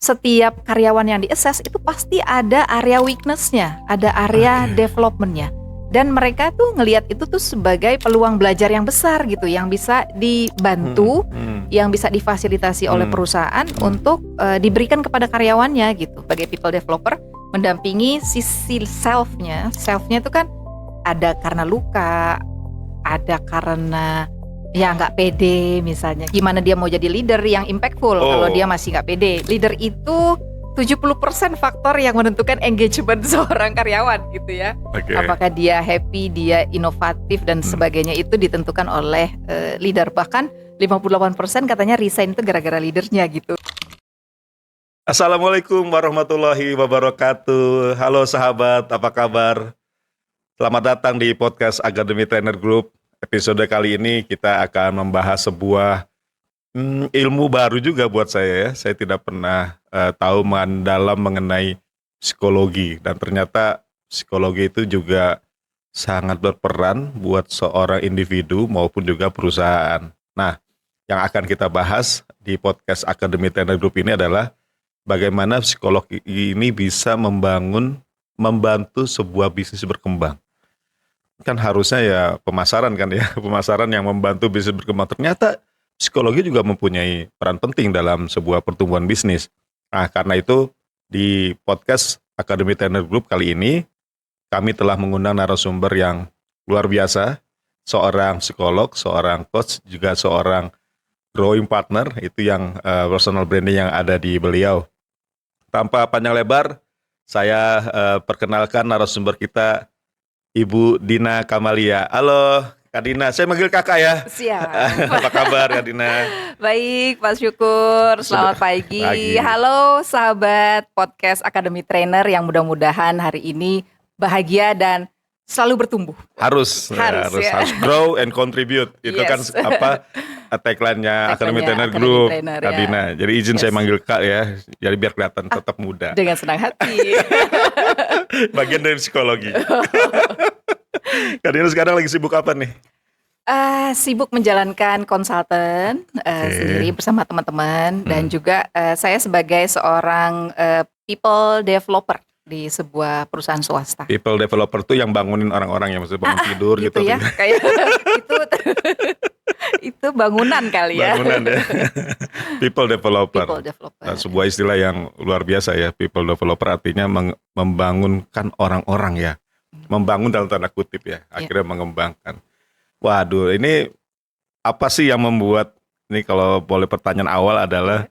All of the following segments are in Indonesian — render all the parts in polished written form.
setiap karyawan yang di-assess itu pasti ada area weakness-nya, ada area development-nya. Dan mereka tuh ngelihat itu tuh sebagai peluang belajar yang besar gitu, yang bisa dibantu, yang bisa difasilitasi oleh perusahaan untuk diberikan kepada karyawannya gitu. Sebagai people developer, mendampingi sisi self-nya itu kan ada karena luka, ada karena ya nggak pede misalnya. Gimana dia mau jadi leader yang impactful kalau dia masih nggak pede. Leader itu 70% faktor yang menentukan engagement seorang karyawan gitu ya. Apakah dia happy, dia inovatif dan sebagainya itu ditentukan oleh leader. Bahkan 58% katanya resign itu gara-gara leadernya gitu. Assalamualaikum warahmatullahi wabarakatuh. Halo sahabat, apa kabar? Selamat datang di podcast Academy Trainer Group. Episode kali ini kita akan membahas sebuah ilmu baru juga buat saya ya. Saya tidak pernah tahu mendalam mengenai psikologi. Dan ternyata psikologi itu juga sangat berperan buat seorang individu maupun juga perusahaan. Nah, yang akan kita bahas di podcast Academy Trainer Group ini adalah bagaimana psikologi ini bisa membantu sebuah bisnis berkembang. Kan harusnya ya pemasaran kan ya, pemasaran yang membantu bisnis berkembang. Ternyata psikologi juga mempunyai peran penting dalam sebuah pertumbuhan bisnis. Nah, karena itu di podcast Academy Trainer Group kali ini kami telah mengundang narasumber yang luar biasa, seorang psikolog, seorang coach, juga seorang growing partner, itu yang personal branding yang ada di beliau. Tanpa panjang lebar, saya perkenalkan narasumber kita, Ibu Dina Kamalia. Halo Kak Dina, saya manggil kakak ya. Siap. Apa kabar Kak Dina? Baik Pak Syukur, selamat pagi. Halo sahabat podcast Academy Trainer yang mudah-mudahan hari ini bahagia dan selalu bertumbuh. Harus grow and contribute. Itu kan apa tagline-nya Academy Trainer Group, Kak Dina. Jadi izin saya manggil Kak ya, jadi biar kelihatan tetap muda. Dengan senang hati. Bagian dari psikologi. Kak Dina sekarang lagi sibuk apa nih? Sibuk menjalankan konsultan sendiri bersama teman-teman dan juga saya sebagai seorang people developer di sebuah perusahaan swasta. People developer tuh yang bangunin orang-orang yang maksudnya bangun tidur gitu ya. Kayak itu bangunan kali ya. Bangunan ya. People developer. Nah, sebuah istilah yang luar biasa ya. People developer artinya membangunkan orang-orang ya. Membangun dalam tanda kutip ya. Akhirnya mengembangkan. Waduh, ini apa sih yang membuat, ini kalau boleh pertanyaan awal adalah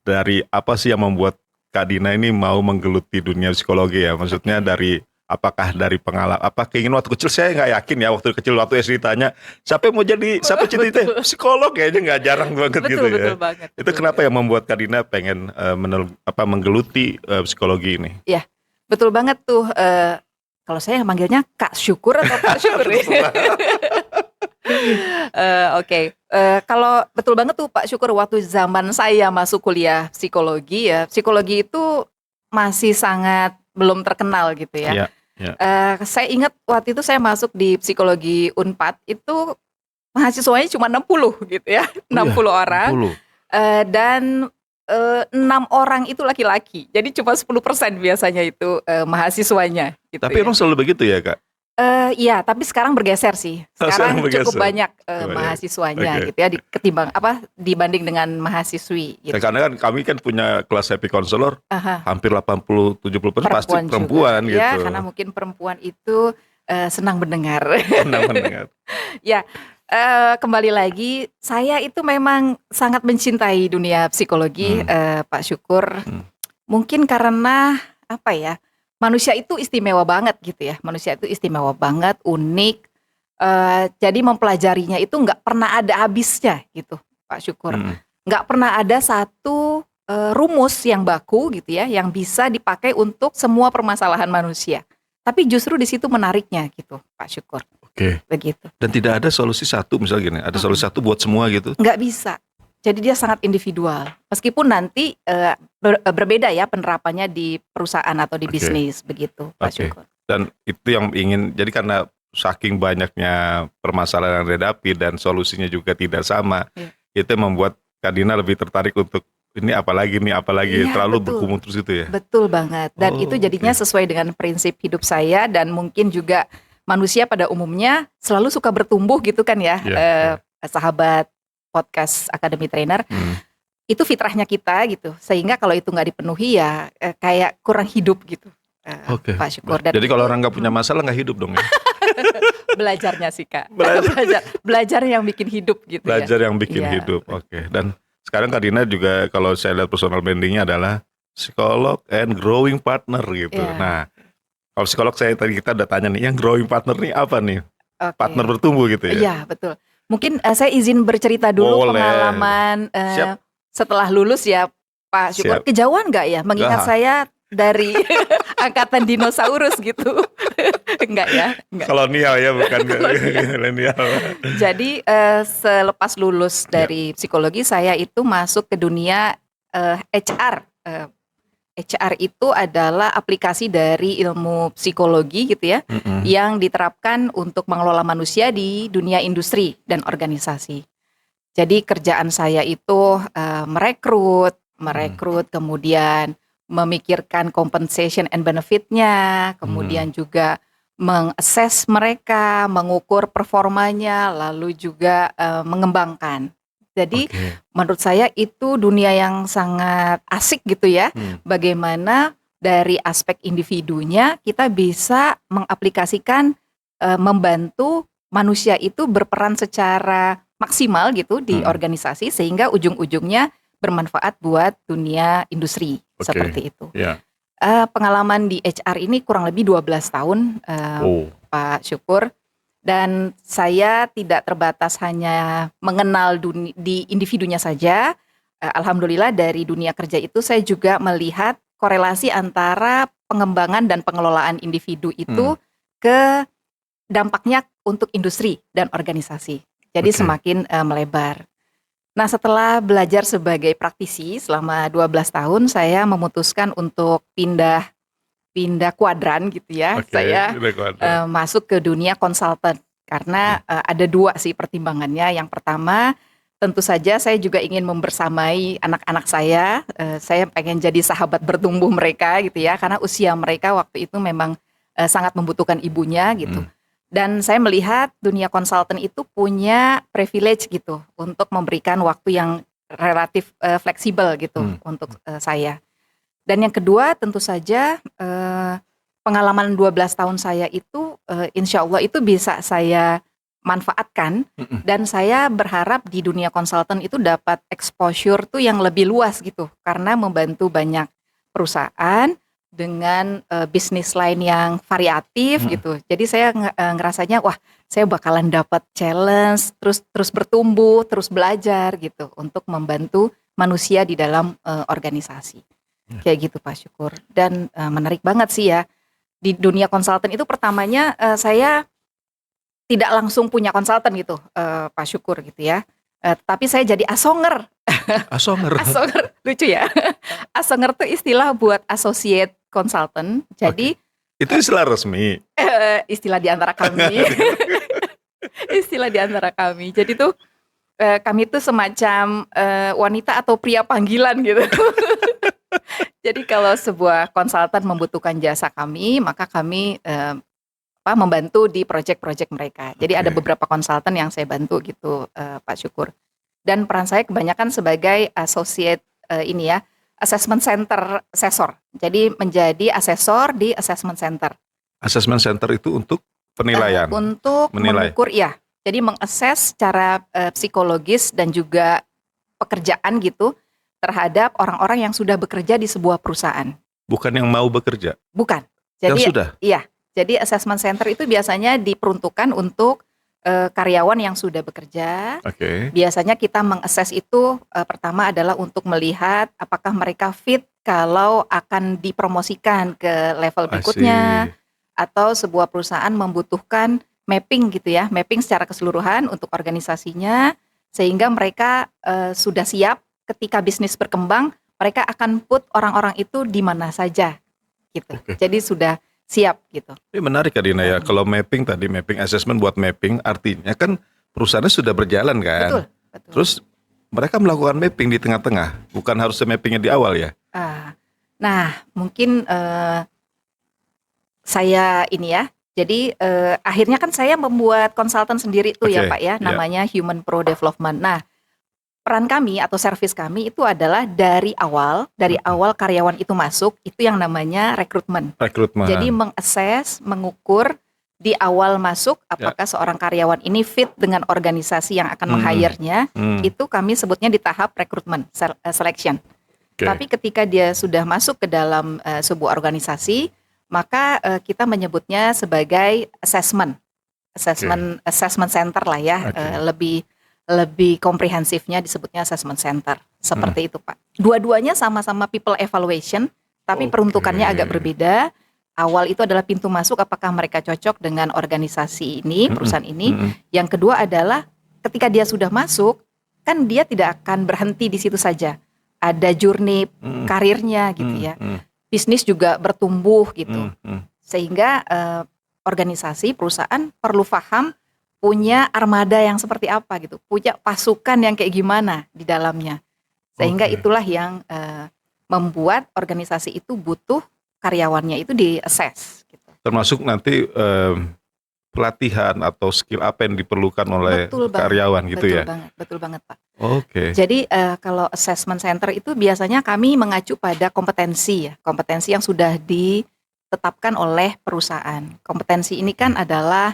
dari apa sih yang membuat Kak Dina ini mau menggeluti dunia psikologi ya? Maksudnya apakah dari pengalaman, keinginan waktu kecil? Saya nggak yakin ya, waktu kecil waktu SD ditanya siapa yang mau jadi, siapa cita-cita psikolog, kayaknya nggak jarang banget gitu ya. Betul banget. Itu kenapa yang membuat Kak Dina pengen menggeluti psikologi ini? Iya, betul banget tuh. Kalau saya manggilnya Kak Syukur atau Pak Syukur ya? Oke. Kalau betul banget tuh Pak Syukur, waktu zaman saya masuk kuliah psikologi ya, psikologi itu masih sangat belum terkenal gitu ya. Saya ingat waktu itu saya masuk di psikologi Unpad itu mahasiswanya cuma 60 gitu ya, 60 orang. 60. Dan 6 orang itu laki-laki, jadi cuma 10% biasanya itu mahasiswanya. Gitu. Tapi emang selalu begitu ya Kak? Iya, tapi sekarang bergeser sih. Sekarang cukup banyak mahasiswanya gitu ya, dibanding dengan mahasiswi. Gitu. Karena kan kami kan punya kelas happy counselor, hampir 80-70% pasti perempuan gitu. Ya, karena mungkin perempuan itu senang mendengar. Ya. Kembali lagi, saya itu memang sangat mencintai dunia psikologi, Pak Syukur. Mungkin karena manusia itu istimewa banget gitu ya. Manusia itu istimewa banget, unik. Jadi mempelajarinya itu nggak pernah ada habisnya gitu, Pak Syukur. Nggak pernah ada satu rumus yang baku gitu ya, yang bisa dipakai untuk semua permasalahan manusia. Tapi justru di situ menariknya gitu, Pak Syukur. Oke. Begitu. Dan tidak ada solusi satu misalnya gini, ada solusi satu buat semua gitu? Nggak bisa. Jadi dia sangat individual. Meskipun nanti berbeda ya penerapannya di perusahaan atau di bisnis begitu, Pak Syukur. Dan itu yang ingin, jadi karena saking banyaknya permasalahan yang dihadapi dan solusinya juga tidak sama, itu membuat Kak Dina lebih tertarik untuk ini apalagi Iya, terlalu betul. bergumul terus itu ya. Betul banget. Dan itu jadinya Oke. sesuai dengan prinsip hidup saya dan mungkin juga manusia pada umumnya selalu suka bertumbuh gitu kan ya, Iya, iya. sahabat podcast Academy Trainer. Hmm. Itu fitrahnya kita gitu. Sehingga kalau itu nggak dipenuhi ya kayak kurang hidup gitu. Oke. Pak Syukur. Dan Jadi kalau itu, orang nggak punya masalah nggak hidup dong ya. belajarnya sih Kak. Belajar. belajar yang bikin hidup gitu ya. Belajar yang bikin Iya. hidup. Oke. Dan sekarang Kak Dina juga kalau saya lihat personal brandingnya adalah psikolog and growing partner gitu. Iya. Nah, kalau psikolog kita udah tanya nih, yang growing partner nih apa nih? Oke. Partner bertumbuh gitu ya. Iya, betul. Mungkin saya izin bercerita dulu Boleh. pengalaman Siap. setelah lulus ya Pak Syukur. Siap. Kejauhan nggak ya? Mengingat Nggak. saya dari angkatan dinosaurus gitu. Enggak ya? Enggak. Kolonial ya, bukan Kolonial. milenial. Jadi selepas lulus dari psikologi saya itu masuk ke dunia HR. HR itu adalah aplikasi dari ilmu psikologi gitu ya, Mm-mm. yang diterapkan untuk mengelola manusia di dunia industri dan organisasi. Jadi kerjaan saya itu merekrut, kemudian memikirkan compensation and benefit-nya, kemudian juga mengakses mereka, mengukur performanya, lalu juga mengembangkan. Jadi Oke. menurut saya itu dunia yang sangat asik gitu ya. Bagaimana dari aspek individunya kita bisa mengaplikasikan membantu manusia itu berperan secara maksimal gitu di organisasi sehingga ujung-ujungnya bermanfaat buat dunia industri. Oke. Seperti itu. Ya. Pengalaman di HR ini kurang lebih 12 tahun Pak Syukur. Dan saya tidak terbatas hanya mengenal di individunya saja. Alhamdulillah dari dunia kerja itu saya juga melihat korelasi antara pengembangan dan pengelolaan individu itu ke dampaknya untuk industri dan organisasi. Jadi semakin melebar. Nah, setelah belajar sebagai praktisi selama 12 tahun, saya memutuskan untuk pindah kuadran gitu ya. Saya masuk ke dunia konsultan karena ada dua sih pertimbangannya. Yang pertama, tentu saja saya juga ingin membersamai anak-anak saya. Saya pengen jadi sahabat bertumbuh mereka gitu ya, karena usia mereka waktu itu memang sangat membutuhkan ibunya gitu. Dan saya melihat dunia konsultan itu punya privilege gitu untuk memberikan waktu yang relatif fleksibel gitu untuk saya. Dan yang kedua tentu saja pengalaman 12 tahun saya itu insya Allah itu bisa saya manfaatkan dan saya berharap di dunia konsultan itu dapat exposure tuh yang lebih luas gitu karena membantu banyak perusahaan dengan bisnis lain yang variatif gitu. Jadi saya ngerasanya wah saya bakalan dapat challenge terus bertumbuh, terus belajar gitu untuk membantu manusia di dalam organisasi. Kayak gitu Pak Syukur. Dan menarik banget sih ya. Di dunia konsultan itu pertamanya saya tidak langsung punya konsultan gitu Pak Syukur gitu ya. Tapi saya jadi asonger. Asonger. Asonger, lucu ya. Asonger itu istilah buat associate consultant. Jadi itu istilah resmi. Istilah di antara kami. Istilah di antara kami. Jadi tuh kami tuh semacam wanita atau pria panggilan gitu. Jadi kalau sebuah konsultan membutuhkan jasa kami, maka kami membantu di proyek-proyek mereka. Jadi ada beberapa konsultan yang saya bantu gitu Pak Syukur. Dan peran saya kebanyakan sebagai associate assessment center asesor. Jadi menjadi asesor di assessment center. Assessment center itu untuk penilaian. Untuk mengukur ya. Jadi mengakses secara psikologis dan juga pekerjaan gitu terhadap orang-orang yang sudah bekerja di sebuah perusahaan. Bukan yang mau bekerja. Bukan. Jadi yang sudah. Iya. Jadi assessment center itu biasanya diperuntukkan untuk karyawan yang sudah bekerja. Biasanya kita mengakses itu pertama adalah untuk melihat apakah mereka fit kalau akan dipromosikan ke level berikutnya atau sebuah perusahaan membutuhkan mapping gitu ya, mapping secara keseluruhan untuk organisasinya sehingga mereka sudah siap ketika bisnis berkembang, mereka akan put orang-orang itu di mana saja gitu. Jadi sudah siap gitu. Ini menarik Kak Dina ya. Kalau mapping assessment buat mapping artinya kan perusahaannya sudah berjalan kan. Betul. Terus mereka melakukan mapping di tengah-tengah, bukan harusnya mappingnya di awal ya? Nah, mungkin saya ini ya. Jadi akhirnya kan saya membuat konsultan sendiri tuh ya Oke, Pak ya, ya. namanya Human Pro Development. Nah, peran kami atau servis kami itu adalah dari awal karyawan itu masuk, itu yang namanya rekrutmen. Rekrutmen. Jadi mengakses, mengukur di awal masuk Ya. apakah seorang karyawan ini fit dengan organisasi yang akan meng-hire-nya, itu kami sebutnya di tahap rekrutmen, selection. Oke. Tapi ketika dia sudah masuk ke dalam sebuah organisasi, maka kita menyebutnya sebagai assessment center lah ya. Oke. Lebih komprehensifnya disebutnya assessment center, seperti itu Pak. Dua-duanya sama-sama people evaluation, tapi Oke. peruntukannya agak berbeda. Awal itu adalah pintu masuk, apakah mereka cocok dengan organisasi ini, perusahaan ini. Yang kedua adalah ketika dia sudah masuk, kan dia tidak akan berhenti di situ saja. Ada journey karirnya gitu ya. Bisnis juga bertumbuh gitu. Sehingga organisasi, perusahaan perlu paham punya armada yang seperti apa gitu. Punya pasukan yang kayak gimana di dalamnya. Sehingga Oke. itulah yang membuat organisasi itu butuh karyawannya itu di-assess gitu. Termasuk nanti pelatihan atau skill apa yang diperlukan oleh karyawan gitu ya? Betul banget Pak. Oke. Jadi kalau assessment center itu biasanya kami mengacu pada kompetensi yang sudah ditetapkan oleh perusahaan. Kompetensi ini kan adalah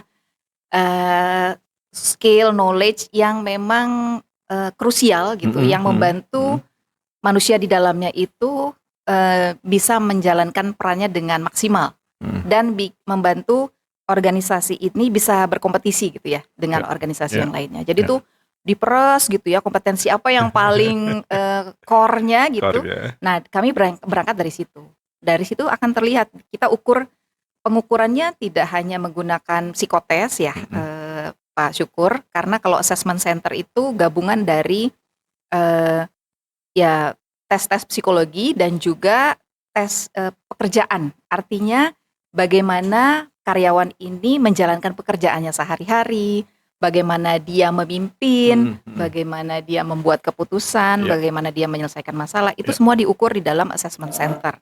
skill, knowledge yang memang krusial gitu, yang membantu manusia di dalamnya itu bisa menjalankan perannya dengan maksimal dan membantu organisasi ini bisa berkompetisi gitu ya dengan organisasi yang lainnya. Jadi tuh diperes gitu ya, kompetensi apa yang paling core-nya gitu. Nah, kami berangkat dari situ. Dari situ akan terlihat, kita ukur pengukurannya tidak hanya menggunakan psikotes ya, Pak Syukur, karena kalau assessment center itu gabungan dari ya tes-tes psikologi dan juga tes pekerjaan. Artinya bagaimana karyawan ini menjalankan pekerjaannya sehari-hari, bagaimana dia memimpin, bagaimana dia membuat keputusan, bagaimana dia menyelesaikan masalah, itu semua diukur di dalam assessment center.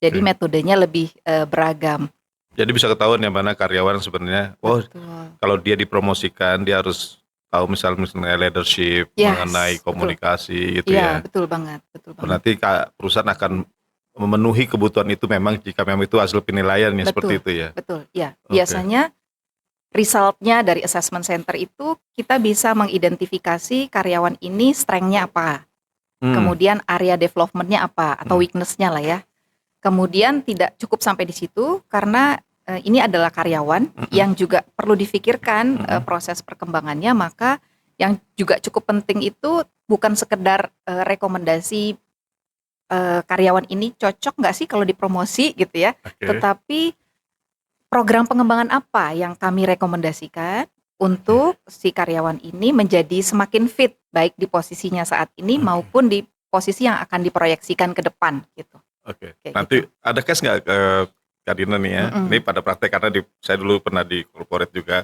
Jadi metodenya lebih beragam. Jadi bisa ketahuan ya mana karyawan sebenarnya. Oh, kalau dia dipromosikan dia harus tahu misalnya leadership, mengenai komunikasi gitu ya. Betul banget. Berarti perusahaan akan memenuhi kebutuhan itu memang jika memang itu hasil penilaiannya seperti itu ya. Betul, ya. Biasanya resultnya dari assessment center itu kita bisa mengidentifikasi karyawan ini strength-nya apa, kemudian area development-nya apa atau weakness-nya lah ya. Kemudian tidak cukup sampai di situ karena ini adalah karyawan yang juga perlu difikirkan proses perkembangannya, maka yang juga cukup penting itu bukan sekedar rekomendasi karyawan ini cocok nggak sih kalau dipromosi gitu ya, tetapi program pengembangan apa yang kami rekomendasikan untuk si karyawan ini menjadi semakin fit baik di posisinya saat ini maupun di posisi yang akan diproyeksikan ke depan gitu. Oke. Nanti ada case nggak Kak Dina nih ya? Ini pada praktek karena saya dulu pernah di corporate juga.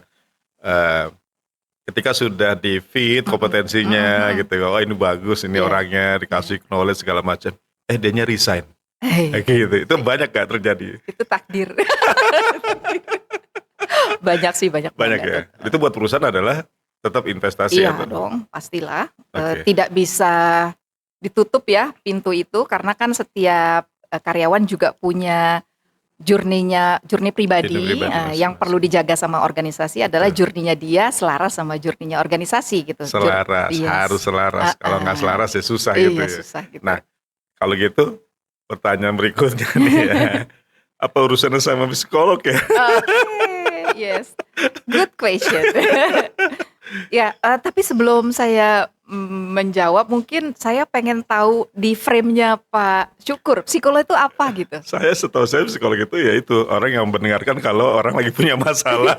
Ketika sudah di fit kompetensinya gitu, oh ini bagus, ini orangnya dikasih knowledge segala macam. Dia resign. Gitu. Itu banyak gak terjadi? Itu takdir. Banyak sih, banyak ya. Itu buat perusahaan adalah tetap investasi. Iya dong, pastilah. Tidak bisa ditutup ya pintu itu karena kan setiap karyawan juga punya journey pribadi yang perlu dijaga sama organisasi adalah journey-nya dia selaras sama journey-nya organisasi gitu. Selaras, harus selaras. Kalau nggak selaras ya susah gitu ya. Susah gitu. Nah, kalau gitu pertanyaan berikutnya nih ya. Apa urusannya sama psikolog ya? Yes. Good question. Ya, tapi sebelum saya menjawab, mungkin saya pengen tahu di frame-nya Pak Syukur, psikolog itu apa gitu? Setahu saya psikolog itu ya itu orang yang mendengarkan kalau orang lagi punya masalah,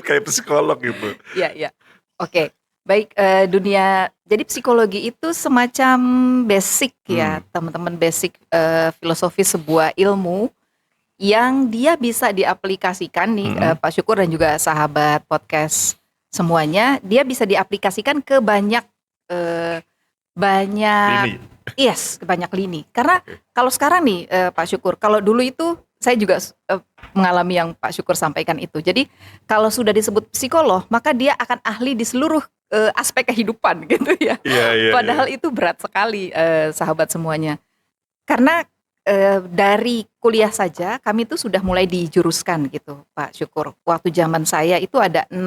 kayak psikolog gitu. Iya. Oke, baik, jadi psikologi itu semacam basic ya, teman-teman, basic filosofi sebuah ilmu yang dia bisa diaplikasikan nih, Pak Syukur dan juga sahabat podcast semuanya, dia bisa diaplikasikan ke banyak banyak, Lini. yes, banyak lini. Karena Oke. kalau sekarang nih Pak Syukur, kalau dulu itu saya juga mengalami yang Pak Syukur sampaikan itu. Jadi kalau sudah disebut psikolog, maka dia akan ahli di seluruh aspek kehidupan gitu ya. Iya, iya, Padahal iya. itu berat sekali sahabat semuanya. Karena dari kuliah saja kami tuh sudah mulai dijuruskan gitu Pak Syukur. Waktu zaman saya itu ada 6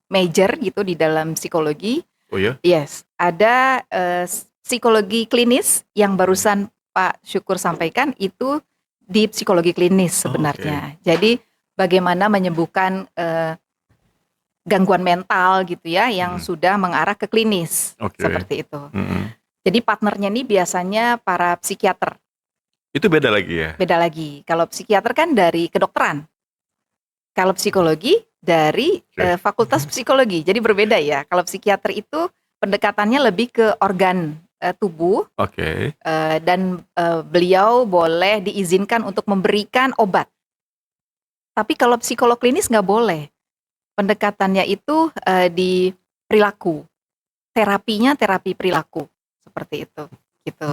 major gitu di dalam psikologi. Oh ya? Yes, ada psikologi klinis yang barusan Pak Syukur sampaikan itu di psikologi klinis Oh, sebenarnya. Jadi bagaimana menyembuhkan gangguan mental gitu ya yang sudah mengarah ke klinis Oke. seperti itu. Mm-mm. Jadi partnernya nih biasanya para psikiater. Itu beda lagi ya? Beda lagi. Kalau psikiater kan dari kedokteran. Kalau psikologi dari Oke. fakultas psikologi. Jadi berbeda ya. Kalau psikiater itu pendekatannya lebih ke organ tubuh Oke. dan beliau boleh diizinkan untuk memberikan obat. Tapi kalau psikolog klinis nggak boleh. Pendekatannya itu di perilaku. Terapinya terapi perilaku. Seperti itu. Gitu.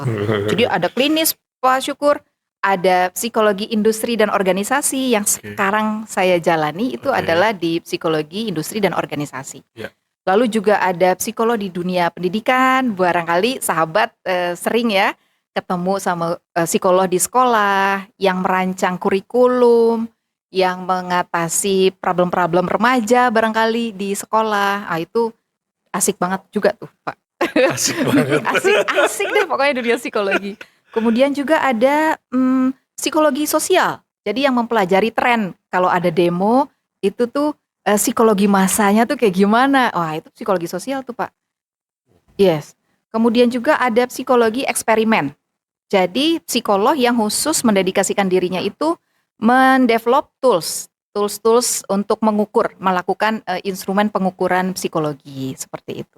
Jadi ada klinis Pak Syukur, ada psikologi industri dan organisasi yang sekarang saya jalani itu Oke. adalah di psikologi industri dan organisasi. Ya. Lalu juga ada psikolog di dunia pendidikan, barangkali sahabat sering ya ketemu sama psikolog di sekolah yang merancang kurikulum, yang mengatasi problem-problem remaja barangkali di sekolah. Ah, itu asik banget juga tuh Pak. Asik banget. Asik deh pokoknya dunia psikologi. Kemudian juga ada psikologi sosial. Jadi yang mempelajari tren. Kalau ada demo itu tuh psikologi masanya tuh kayak gimana. Wah itu psikologi sosial tuh Pak. Yes. Kemudian juga ada psikologi eksperimen. Jadi psikolog yang khusus mendedikasikan dirinya itu mendevelop tools untuk mengukur, melakukan instrumen pengukuran psikologi seperti itu.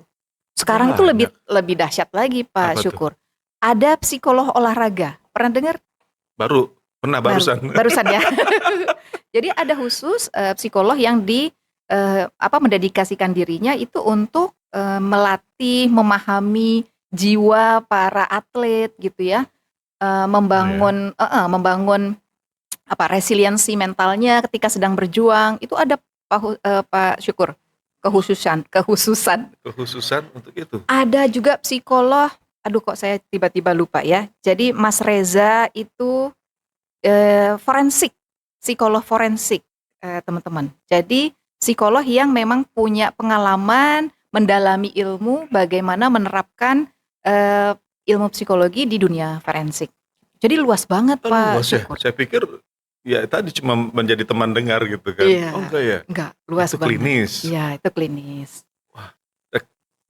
Sekarang itu lebih dahsyat lagi Pak Apa tuh? Syukur. Ada psikolog olahraga. Pernah dengar? Barusan. Barusan ya. Jadi ada khusus psikolog yang mendedikasikan dirinya itu untuk melatih, memahami jiwa para atlet gitu ya. Membangun resiliensi mentalnya ketika sedang berjuang. Itu ada Pak Syukur kekhususan Untuk itu. Ada juga psikolog, aduh kok saya tiba-tiba lupa ya. Jadi Mas Reza itu psikolog forensik teman-teman. Jadi psikolog yang memang punya pengalaman mendalami ilmu bagaimana menerapkan ilmu psikologi di dunia forensik. Jadi luas banget Pak Syukur. Saya pikir ya tadi cuma menjadi teman dengar gitu kan. Iya. Oh enggak ya? Enggak, luas itu banget. Klinis. Iya, itu klinis. Wah.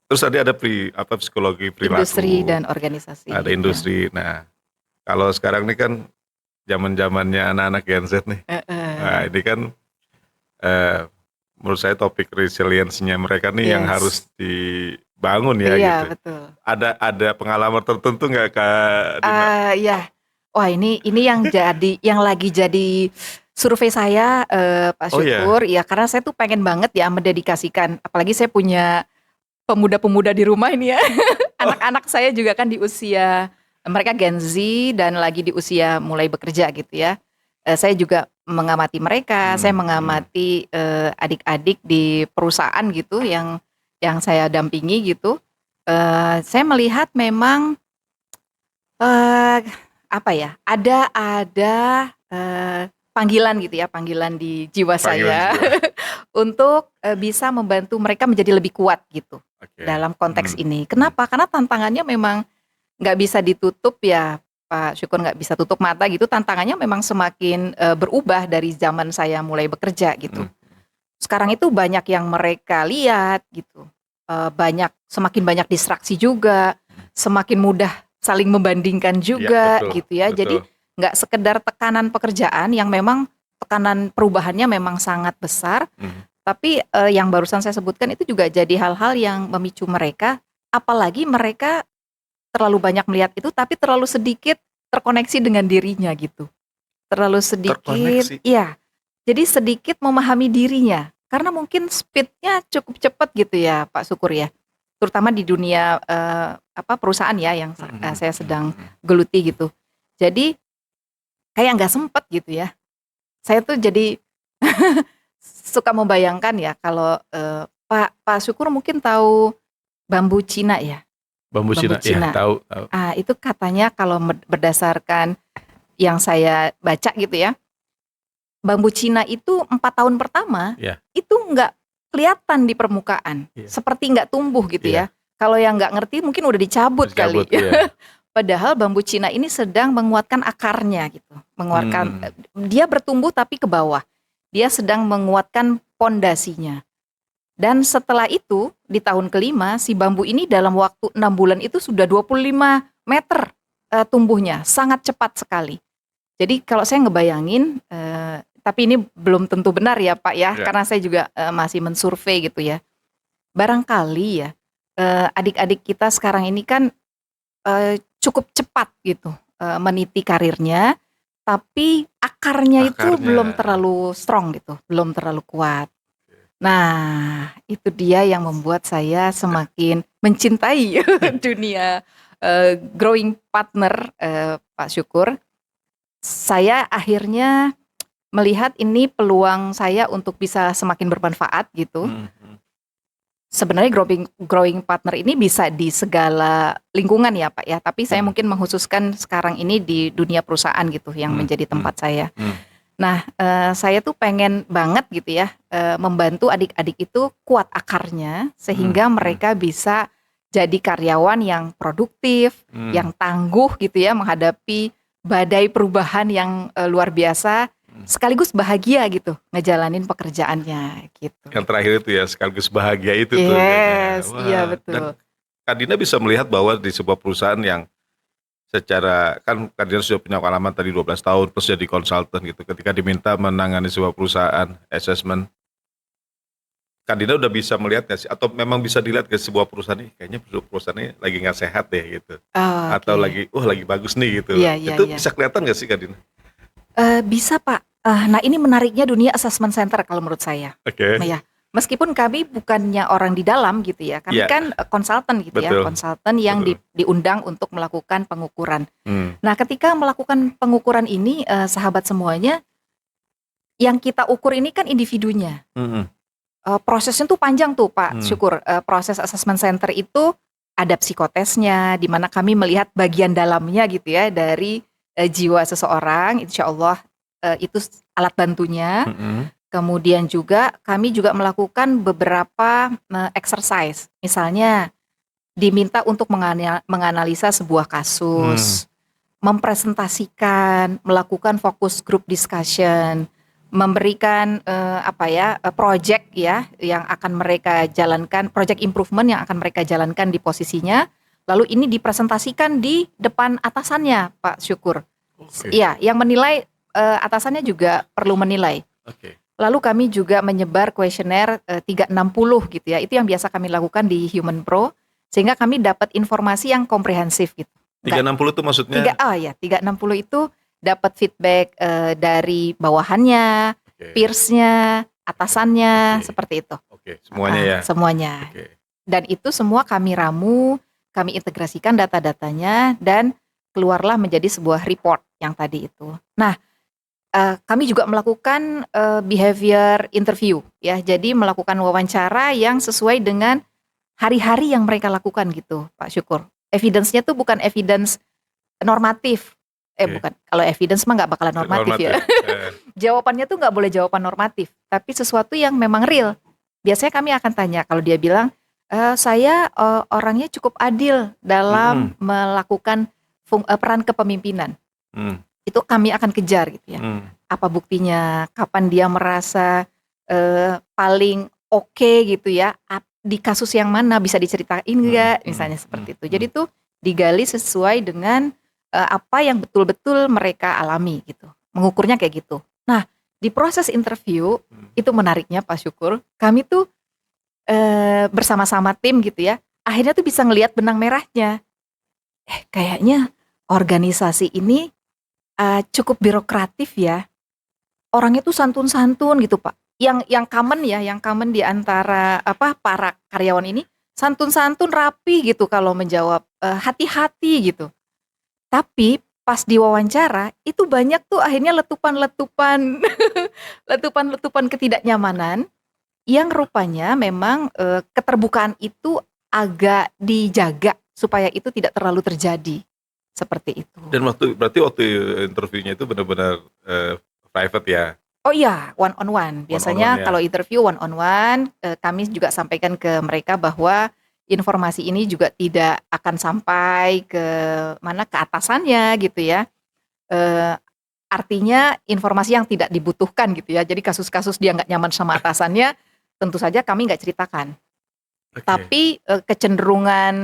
Terus tadi ada psikologi perilaku. Industri dan organisasi. Ada industri. Ya. Nah, kalau sekarang ini kan zaman-zamannya anak-anak Gen Z nih. Nah, ini kan menurut saya topik resilience-nya mereka nih yang harus dibangun ya iya, gitu. Betul. Ada pengalaman tertentu nggak Kak Dina? Iya. Wah ini yang lagi jadi survei saya Pak Syukur. Ya karena saya tuh pengen banget ya mendedikasikan, apalagi saya punya pemuda-pemuda di rumah ini ya. Anak-anak saya juga kan di usia, mereka Gen Z dan lagi di usia mulai bekerja gitu ya. Saya juga mengamati mereka, saya mengamati adik-adik di perusahaan gitu yang saya dampingi gitu. Saya melihat memang ada panggilan gitu ya, panggilan di jiwa saya untuk bisa membantu mereka menjadi lebih kuat gitu dalam konteks ini. Kenapa? Karena tantangannya memang nggak bisa ditutup ya Pak Syukur, nggak bisa tutup mata gitu. Tantangannya memang semakin berubah dari zaman saya mulai bekerja gitu. Sekarang itu banyak yang mereka lihat gitu, semakin banyak distraksi juga, semakin mudah saling membandingkan juga betul, gitu ya. betul. Jadi nggak sekedar tekanan pekerjaan yang memang tekanan perubahannya memang sangat besar, tapi yang barusan saya sebutkan itu juga jadi hal-hal yang memicu mereka, apalagi mereka terlalu banyak melihat itu tapi terlalu sedikit terkoneksi dengan dirinya gitu. Terlalu sedikit, iya. Jadi sedikit memahami dirinya karena mungkin speednya cukup cepat gitu ya Pak Syukur ya. terutama di dunia perusahaan ya yang saya sedang geluti gitu. Jadi kayak nggak sempet gitu ya. Saya tuh jadi suka membayangkan ya kalau Pak Syukur mungkin tahu bambu Cina ya. Bambu Cina, ya tahu. Itu katanya kalau berdasarkan yang saya baca gitu ya, bambu Cina itu 4 tahun pertama itu nggak kelihatan di permukaan, seperti nggak tumbuh gitu ya. Kalau yang nggak ngerti mungkin udah dicabut kali. Padahal bambu Cina ini sedang menguatkan akarnya gitu, dia bertumbuh tapi ke bawah. Dia sedang menguatkan pondasinya. Dan setelah itu di tahun kelima si bambu ini dalam waktu 6 bulan itu sudah 25 meter tumbuhnya, sangat cepat sekali. Jadi kalau saya ngebayangin, tapi ini belum tentu benar ya Pak ya, karena saya juga masih mensurvei gitu ya. Barangkali ya adik-adik kita sekarang ini kan cukup cepat gitu meniti karirnya, tapi akarnya itu belum terlalu strong gitu, belum terlalu kuat. Nah, itu dia yang membuat saya semakin mencintai dunia growing partner, Pak Syukur. Saya akhirnya melihat ini peluang saya untuk bisa semakin bermanfaat gitu. Sebenarnya growing partner ini bisa di segala lingkungan ya Pak ya, tapi saya mungkin mengkhususkan sekarang ini di dunia perusahaan gitu yang menjadi tempat saya. Nah, saya tuh pengen banget gitu ya membantu adik-adik itu kuat akarnya sehingga mereka bisa jadi karyawan yang produktif, yang tangguh gitu ya menghadapi badai perubahan yang luar biasa, sekaligus bahagia gitu ngejalanin pekerjaannya gitu. Yang terakhir itu ya, sekaligus bahagia itu tuh. Yes, iya betul. Dan Kak Dina bisa melihat bahwa di sebuah perusahaan yang secara, kan Kak Dina sudah punya pengalaman tadi 12 tahun plus jadi konsultan gitu, ketika diminta menangani sebuah perusahaan assessment, Kak Dina udah bisa melihat gak sih, atau memang bisa dilihat ke sebuah perusahaan ini, kayaknya perusahaan ini lagi gak sehat deh gitu, atau lagi bagus nih gitu. Itu bisa kelihatan gak sih Kak Dina? Bisa Pak. Nah ini menariknya dunia assessment center kalau menurut saya. Ya, meskipun kami bukannya orang di dalam gitu ya, kami kan konsultan gitu ya, konsultan yang diundang untuk melakukan pengukuran. Nah ketika melakukan pengukuran ini, sahabat semuanya, yang kita ukur ini kan individunya. Prosesnya tuh panjang tuh Pak Syukur. Proses assessment center itu ada psikotesnya, di mana kami melihat bagian dalamnya gitu ya dari jiwa seseorang. Insya Allah itu alat bantunya. Kemudian juga kami juga melakukan beberapa exercise. Misalnya diminta untuk menganalisa sebuah kasus, mempresentasikan, melakukan focus group discussion, memberikan project ya yang akan mereka jalankan, project improvement yang akan mereka jalankan di posisinya. Lalu ini dipresentasikan di depan atasannya Pak Syukur. Iya, yang menilai atasannya juga perlu menilai. Lalu kami juga menyebar kuesioner 360 gitu ya. Itu yang biasa kami lakukan di Human Pro, sehingga kami dapat informasi yang komprehensif gitu. 360 itu maksudnya? 360 itu dapat feedback dari bawahannya, peersnya, atasannya, seperti itu. Semuanya ya? Semuanya. Dan itu semua kami ramu, kami integrasikan data-datanya, dan keluarlah menjadi sebuah report yang tadi itu. Nah, kami juga melakukan behavior interview ya, jadi melakukan wawancara yang sesuai dengan hari-hari yang mereka lakukan gitu Pak Syukur. Evidence-nya tuh bukan evidence normatif. Bukan, kalau evidence mah nggak bakalan normatif ya. Jawabannya tuh nggak boleh jawaban normatif, tapi sesuatu yang memang real. Biasanya kami akan tanya, kalau dia bilang, saya orangnya cukup adil dalam melakukan peran kepemimpinan. Itu kami akan kejar gitu ya. Apa buktinya, kapan dia merasa paling oke gitu ya, di kasus yang mana, bisa diceritain nggak, misalnya seperti itu. Jadi tuh digali sesuai dengan apa yang betul-betul mereka alami gitu. Mengukurnya kayak gitu. Nah, di proses interview itu menariknya Pak Syukur, kami tuh bersama-sama tim gitu ya, akhirnya tuh bisa ngelihat benang merahnya. Kayaknya organisasi ini cukup birokratif ya. Orangnya tuh santun-santun gitu Pak. Yang common ya, yang common di antara para karyawan ini santun-santun, rapi gitu kalau menjawab, hati-hati gitu. Tapi pas diwawancara itu banyak tuh akhirnya letupan-letupan letupan-letupan ketidaknyamanan yang rupanya memang, keterbukaan itu agak dijaga supaya itu tidak terlalu terjadi, seperti itu. Dan berarti waktu interviewnya itu benar-benar private ya? Oh iya, one on one. One on one Biasanya ya. kalau interview one on one, kami juga sampaikan ke mereka bahwa informasi ini juga tidak akan sampai ke mana, ke atasannya gitu ya. Eee, Artinya informasi yang tidak dibutuhkan gitu ya. Jadi kasus-kasus dia nggak nyaman sama atasannya, tentu saja kami nggak ceritakan. Oke. Tapi, kecenderungan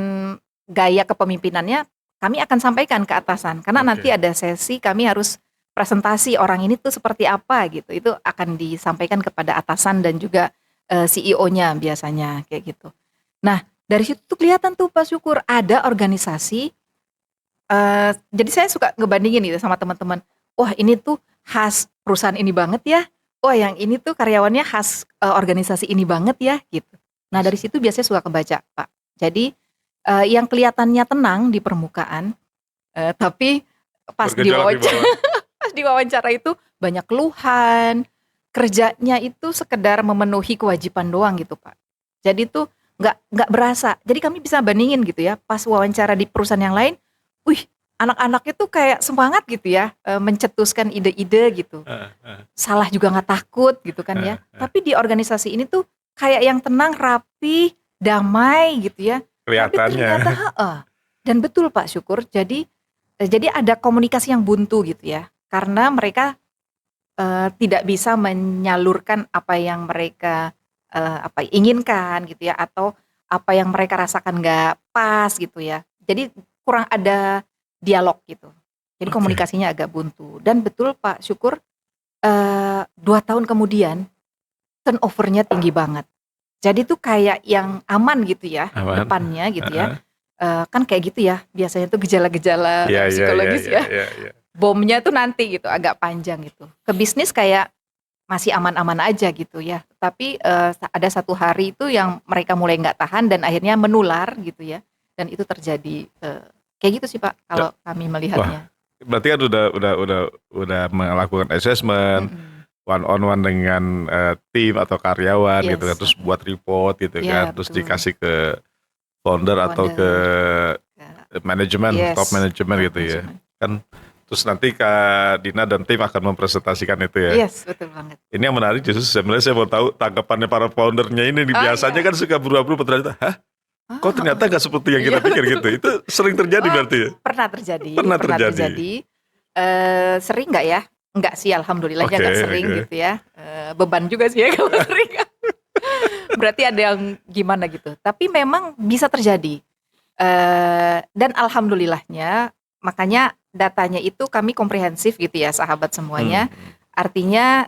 gaya kepemimpinannya kami akan sampaikan ke atasan. Karena Oke. nanti ada sesi kami harus presentasi orang ini tuh seperti apa gitu. Itu akan disampaikan kepada atasan dan juga, CEO-nya biasanya kayak gitu. Nah, dari situ tuh kelihatan tuh Pak Syukur ada organisasi, jadi saya suka ngebandingin gitu sama teman-teman. Wah ini tuh khas perusahaan ini banget ya. Wah yang ini tuh karyawannya khas, organisasi ini banget ya gitu. Nah dari situ biasanya suka kebaca Pak. Jadi, yang kelihatannya tenang di permukaan, tapi pas Bergejolak di bawah. pas diwawancara itu banyak keluhan, kerjanya itu sekedar memenuhi kewajiban doang gitu Pak. Jadi tuh nggak berasa. Jadi kami bisa bandingin gitu ya, pas wawancara di perusahaan yang lain, wih anak-anaknya tuh kayak semangat gitu ya, mencetuskan ide-ide gitu. Heeh, heeh. Salah juga nggak takut gitu kan ya. Tapi di organisasi ini tuh kayak yang tenang, rapi, damai gitu ya. Tapi Kelihatannya. ternyata heeh, dan betul Pak Syukur jadi ada komunikasi yang buntu gitu ya. Karena mereka, tidak bisa menyalurkan apa yang mereka, inginkan gitu ya, atau apa yang mereka rasakan nggak pas gitu ya. Jadi kurang ada dialog gitu. Jadi Oke. komunikasinya agak buntu dan betul Pak Syukur, 2 tahun kemudian turnover-nya tinggi banget. Jadi tuh kayak yang aman gitu ya, Aman. depannya gitu Heeh. ya, kan kayak gitu ya biasanya tuh gejala-gejala, Iya, iya, iya, psikologis iya, ya, iya, iya. bomnya tuh nanti gitu agak panjang gitu. Ke bisnis kayak masih aman-aman aja gitu ya, tapi, ada satu hari itu yang mereka mulai nggak tahan dan akhirnya menular gitu ya, dan itu terjadi, kayak gitu sih Pak kalau kami melihatnya. Berarti kan udah melakukan assessment, Mhm, one on one dengan, tim atau karyawan gitu kan, yes, terus buat report gitu kan, iya terus betul, dikasih ke founder atau ke founder, manajemen, top yes, manajemen top gitu ya. management. Kan terus nanti Kak Dina dan tim akan mempresentasikan itu ya. Yes, betul banget. Ini yang menarik justru sebenarnya saya mau tahu tanggapannya para foundernya ini nih. Oh, Biasanya iya. kan suka buru-buru ternyata, "Hah? Kok ternyata nggak seperti yang kita Iya pikir," gitu. betul. Itu sering terjadi Oh, berarti ya? pernah terjadi Pernah pernah terjadi? terjadi, sering nggak ya? Enggak sih alhamdulillahnya Oke, nggak sering oke. gitu ya, beban juga sih ya kalau sering. Berarti ada yang gimana gitu, tapi memang bisa terjadi, dan alhamdulillahnya makanya datanya itu kami komprehensif gitu ya sahabat semuanya. Hmm. Artinya,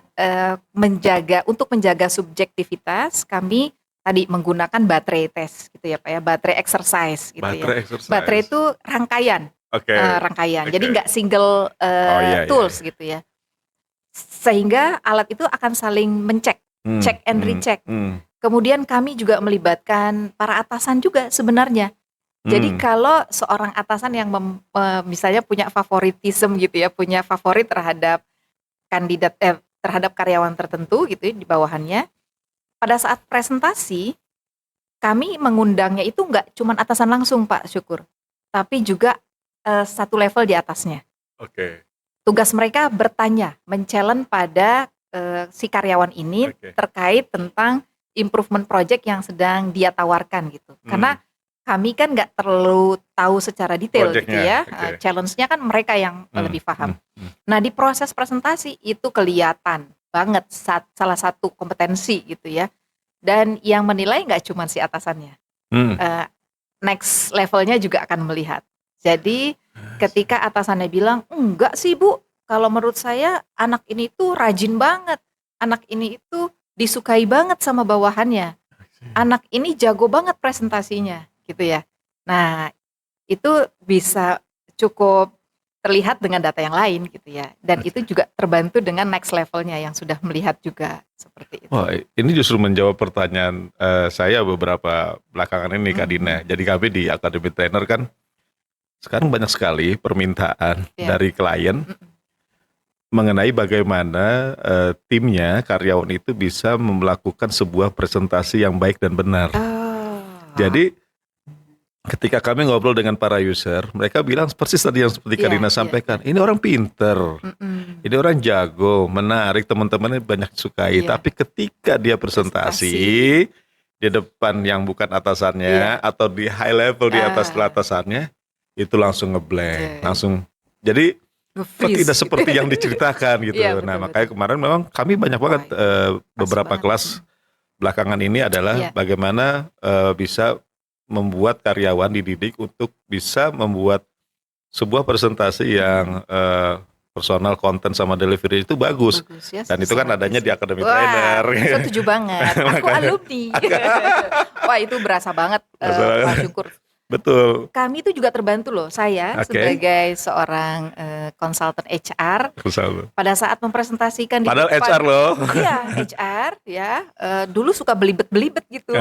untuk menjaga subjektivitas kami tadi menggunakan baterai test gitu ya Pak ya, baterai exercise gitu ya. Baterai exercise. Baterai itu rangkaian, Oke. jadi Oke. nggak single, Oh iya, iya, tools iya. gitu ya. Sehingga alat itu akan saling mencek, check and recheck. Kemudian kami juga melibatkan para atasan juga sebenarnya. Jadi kalau seorang atasan yang misalnya punya favoritism gitu ya, punya favorit terhadap terhadap karyawan tertentu gitu ya di bawahannya, pada saat presentasi kami mengundangnya itu nggak cuman atasan langsung Pak Syukur, tapi juga, satu level di atasnya. Oke. Tugas mereka bertanya, men-challenge pada, si karyawan ini Oke. terkait tentang improvement project yang sedang dia tawarkan gitu. Karena kami kan nggak terlalu tahu secara detail gitu Project-nya, ya, oke. challenge-nya kan mereka yang lebih paham. Hmm. Nah di proses presentasi itu kelihatan banget salah satu kompetensi gitu ya, dan yang menilai nggak cuma si atasannya, next levelnya juga akan melihat. Jadi ketika atasannya bilang, "Enggak sih Bu, kalau menurut saya anak ini tuh rajin banget, anak ini itu disukai banget sama bawahannya, anak ini jago banget presentasinya," gitu ya. Nah, itu bisa cukup terlihat dengan data yang lain gitu ya, dan itu juga terbantu dengan next levelnya yang sudah melihat juga, seperti itu. Wah, ini justru menjawab pertanyaan saya beberapa belakangan ini, Kak Dina. Jadi kami di Academy Trainer kan sekarang banyak sekali permintaan Ya. dari klien mengenai bagaimana timnya, karyawan itu bisa melakukan sebuah presentasi yang baik dan benar. Jadi ketika kami ngobrol dengan para user, mereka bilang persis tadi yang seperti Kak Dina sampaikan. Ini orang pinter, ini orang jago, menarik, teman-temannya banyak sukai. Tapi ketika dia presentasi di depan yang bukan atasannya atau di high level di atas atasannya, itu langsung ngeblank, langsung. Jadi tidak seperti yang diceritakan gitu. Nah, makanya kemarin memang kami banyak banget beberapa kelas belakangan ini adalah bagaimana bisa membuat karyawan dididik untuk bisa membuat sebuah presentasi yang personal content sama delivery itu bagus ya, dan itu kan adanya di Academy Trainer. Setuju banget. Aku alumni. Wah, itu berasa banget. Pak Syukur. Betul. Kami itu juga terbantu loh, saya sebagai seorang konsultan HR pada saat mempresentasikan. Padahal HR loh. Iya, HR ya. Dulu suka belibet-belibet gitu.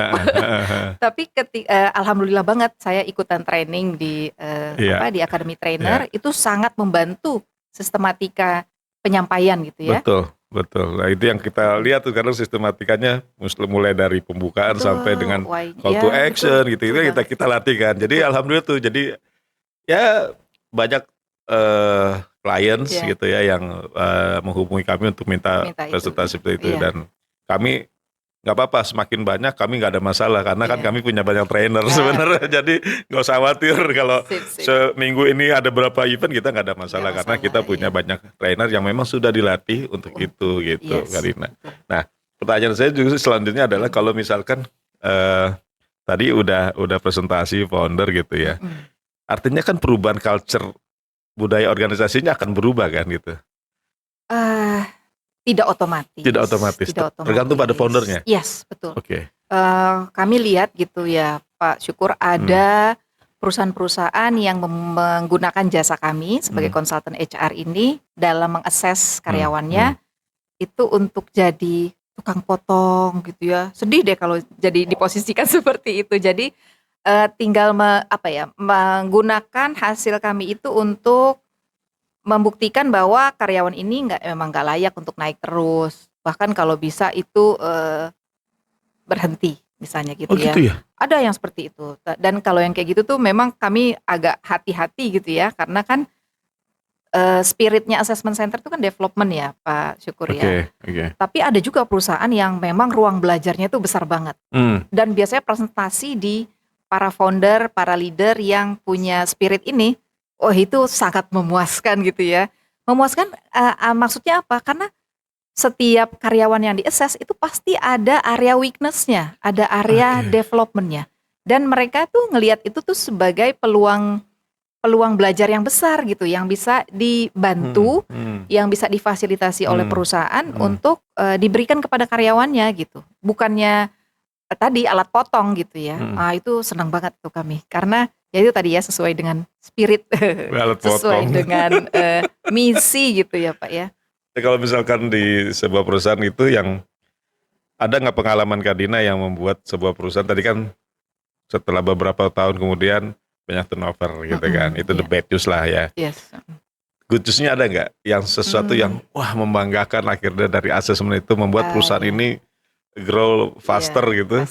Tapi alhamdulillah banget saya ikutan training di di Academy Trainer itu sangat membantu sistematika penyampaian gitu ya. Betul. Nah, itu yang kita lihat tuh karena sistematikanya mulai dari pembukaan sampai dengan call to action gitu itu kita latihkan. Jadi alhamdulillah tuh jadi ya banyak clients gitu ya yang menghubungi kami untuk minta presentasi seperti itu dan kami nggak apa-apa, semakin banyak kami nggak ada masalah karena kan kami punya banyak trainer sebenarnya, jadi nggak usah khawatir kalau seminggu ini ada berapa event kita nggak ada masalah karena kita punya banyak trainer yang memang sudah dilatih untuk itu gitu, Karina. Nah, pertanyaan saya juga selanjutnya adalah kalau misalkan tadi udah presentasi founder gitu ya, artinya kan perubahan culture budaya organisasinya akan berubah kan gitu. Tidak otomatis. Tergantung pada foundernya. Yes, betul. Oke. Kami lihat gitu ya, Pak Syukur, ada perusahaan-perusahaan yang menggunakan jasa kami sebagai konsultan HR ini dalam mengakses karyawannya itu untuk jadi tukang potong gitu ya. Sedih deh kalau jadi diposisikan seperti itu. Jadi tinggal menggunakan hasil kami itu untuk membuktikan bahwa karyawan ini memang nggak layak untuk naik terus, bahkan kalau bisa itu berhenti misalnya gitu ya. Gitu ya. Ada yang seperti itu dan kalau yang kayak gitu tuh memang kami agak hati-hati gitu ya karena kan spiritnya assessment center itu kan development ya Pak Syukur ya. Tapi ada juga perusahaan yang memang ruang belajarnya itu besar banget dan biasanya presentasi di para founder, para leader yang punya spirit ini. Oh, itu sangat memuaskan gitu ya. Memuaskan maksudnya apa? Karena setiap karyawan yang di-assess itu pasti ada area weakness-nya, ada area development-nya. Dan mereka tuh ngelihat itu tuh sebagai peluang belajar yang besar gitu, yang bisa dibantu, yang bisa difasilitasi oleh perusahaan untuk diberikan kepada karyawannya gitu. Bukannya tadi alat potong gitu ya. Itu senang banget tuh kami. Karena ya itu tadi ya sesuai dengan spirit, sesuai dengan misi gitu ya Pak ya. Kalau misalkan di sebuah perusahaan itu yang ada nggak pengalaman Kak Dina yang membuat sebuah perusahaan tadi kan setelah beberapa tahun kemudian banyak turnover gitu kan, itu the bad news lah ya. Good news-nya ada nggak yang sesuatu yang wah membanggakan akhirnya dari asesmen itu membuat perusahaan ini grow faster gitu?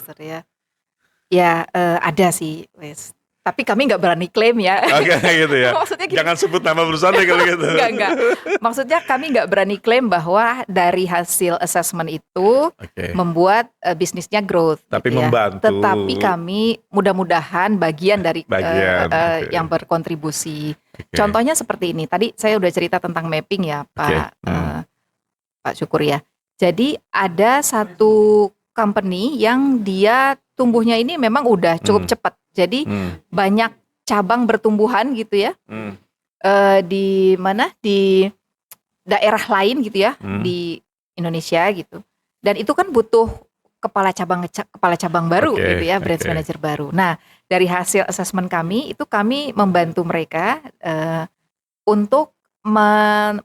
Ya ada sih wes. Tapi kami nggak berani klaim ya. Oke, gitu ya. Maksudnya gini, jangan sebut nama perusahaan kalau gitu. Enggak. Maksudnya kami nggak berani klaim bahwa dari hasil assessment itu membuat bisnisnya growth. Tapi gitu membantu. Ya. Tetapi kami mudah-mudahan bagian dari yang berkontribusi. Contohnya seperti ini. Tadi saya udah cerita tentang mapping ya Pak Syukur ya. Jadi ada satu company yang dia tumbuhnya ini memang udah cukup cepat. Jadi banyak cabang bertumbuhan gitu ya, di mana di daerah lain gitu ya, di Indonesia gitu. Dan itu kan butuh kepala cabang baru gitu ya, branch manager baru. Nah dari hasil assessment kami itu kami membantu mereka untuk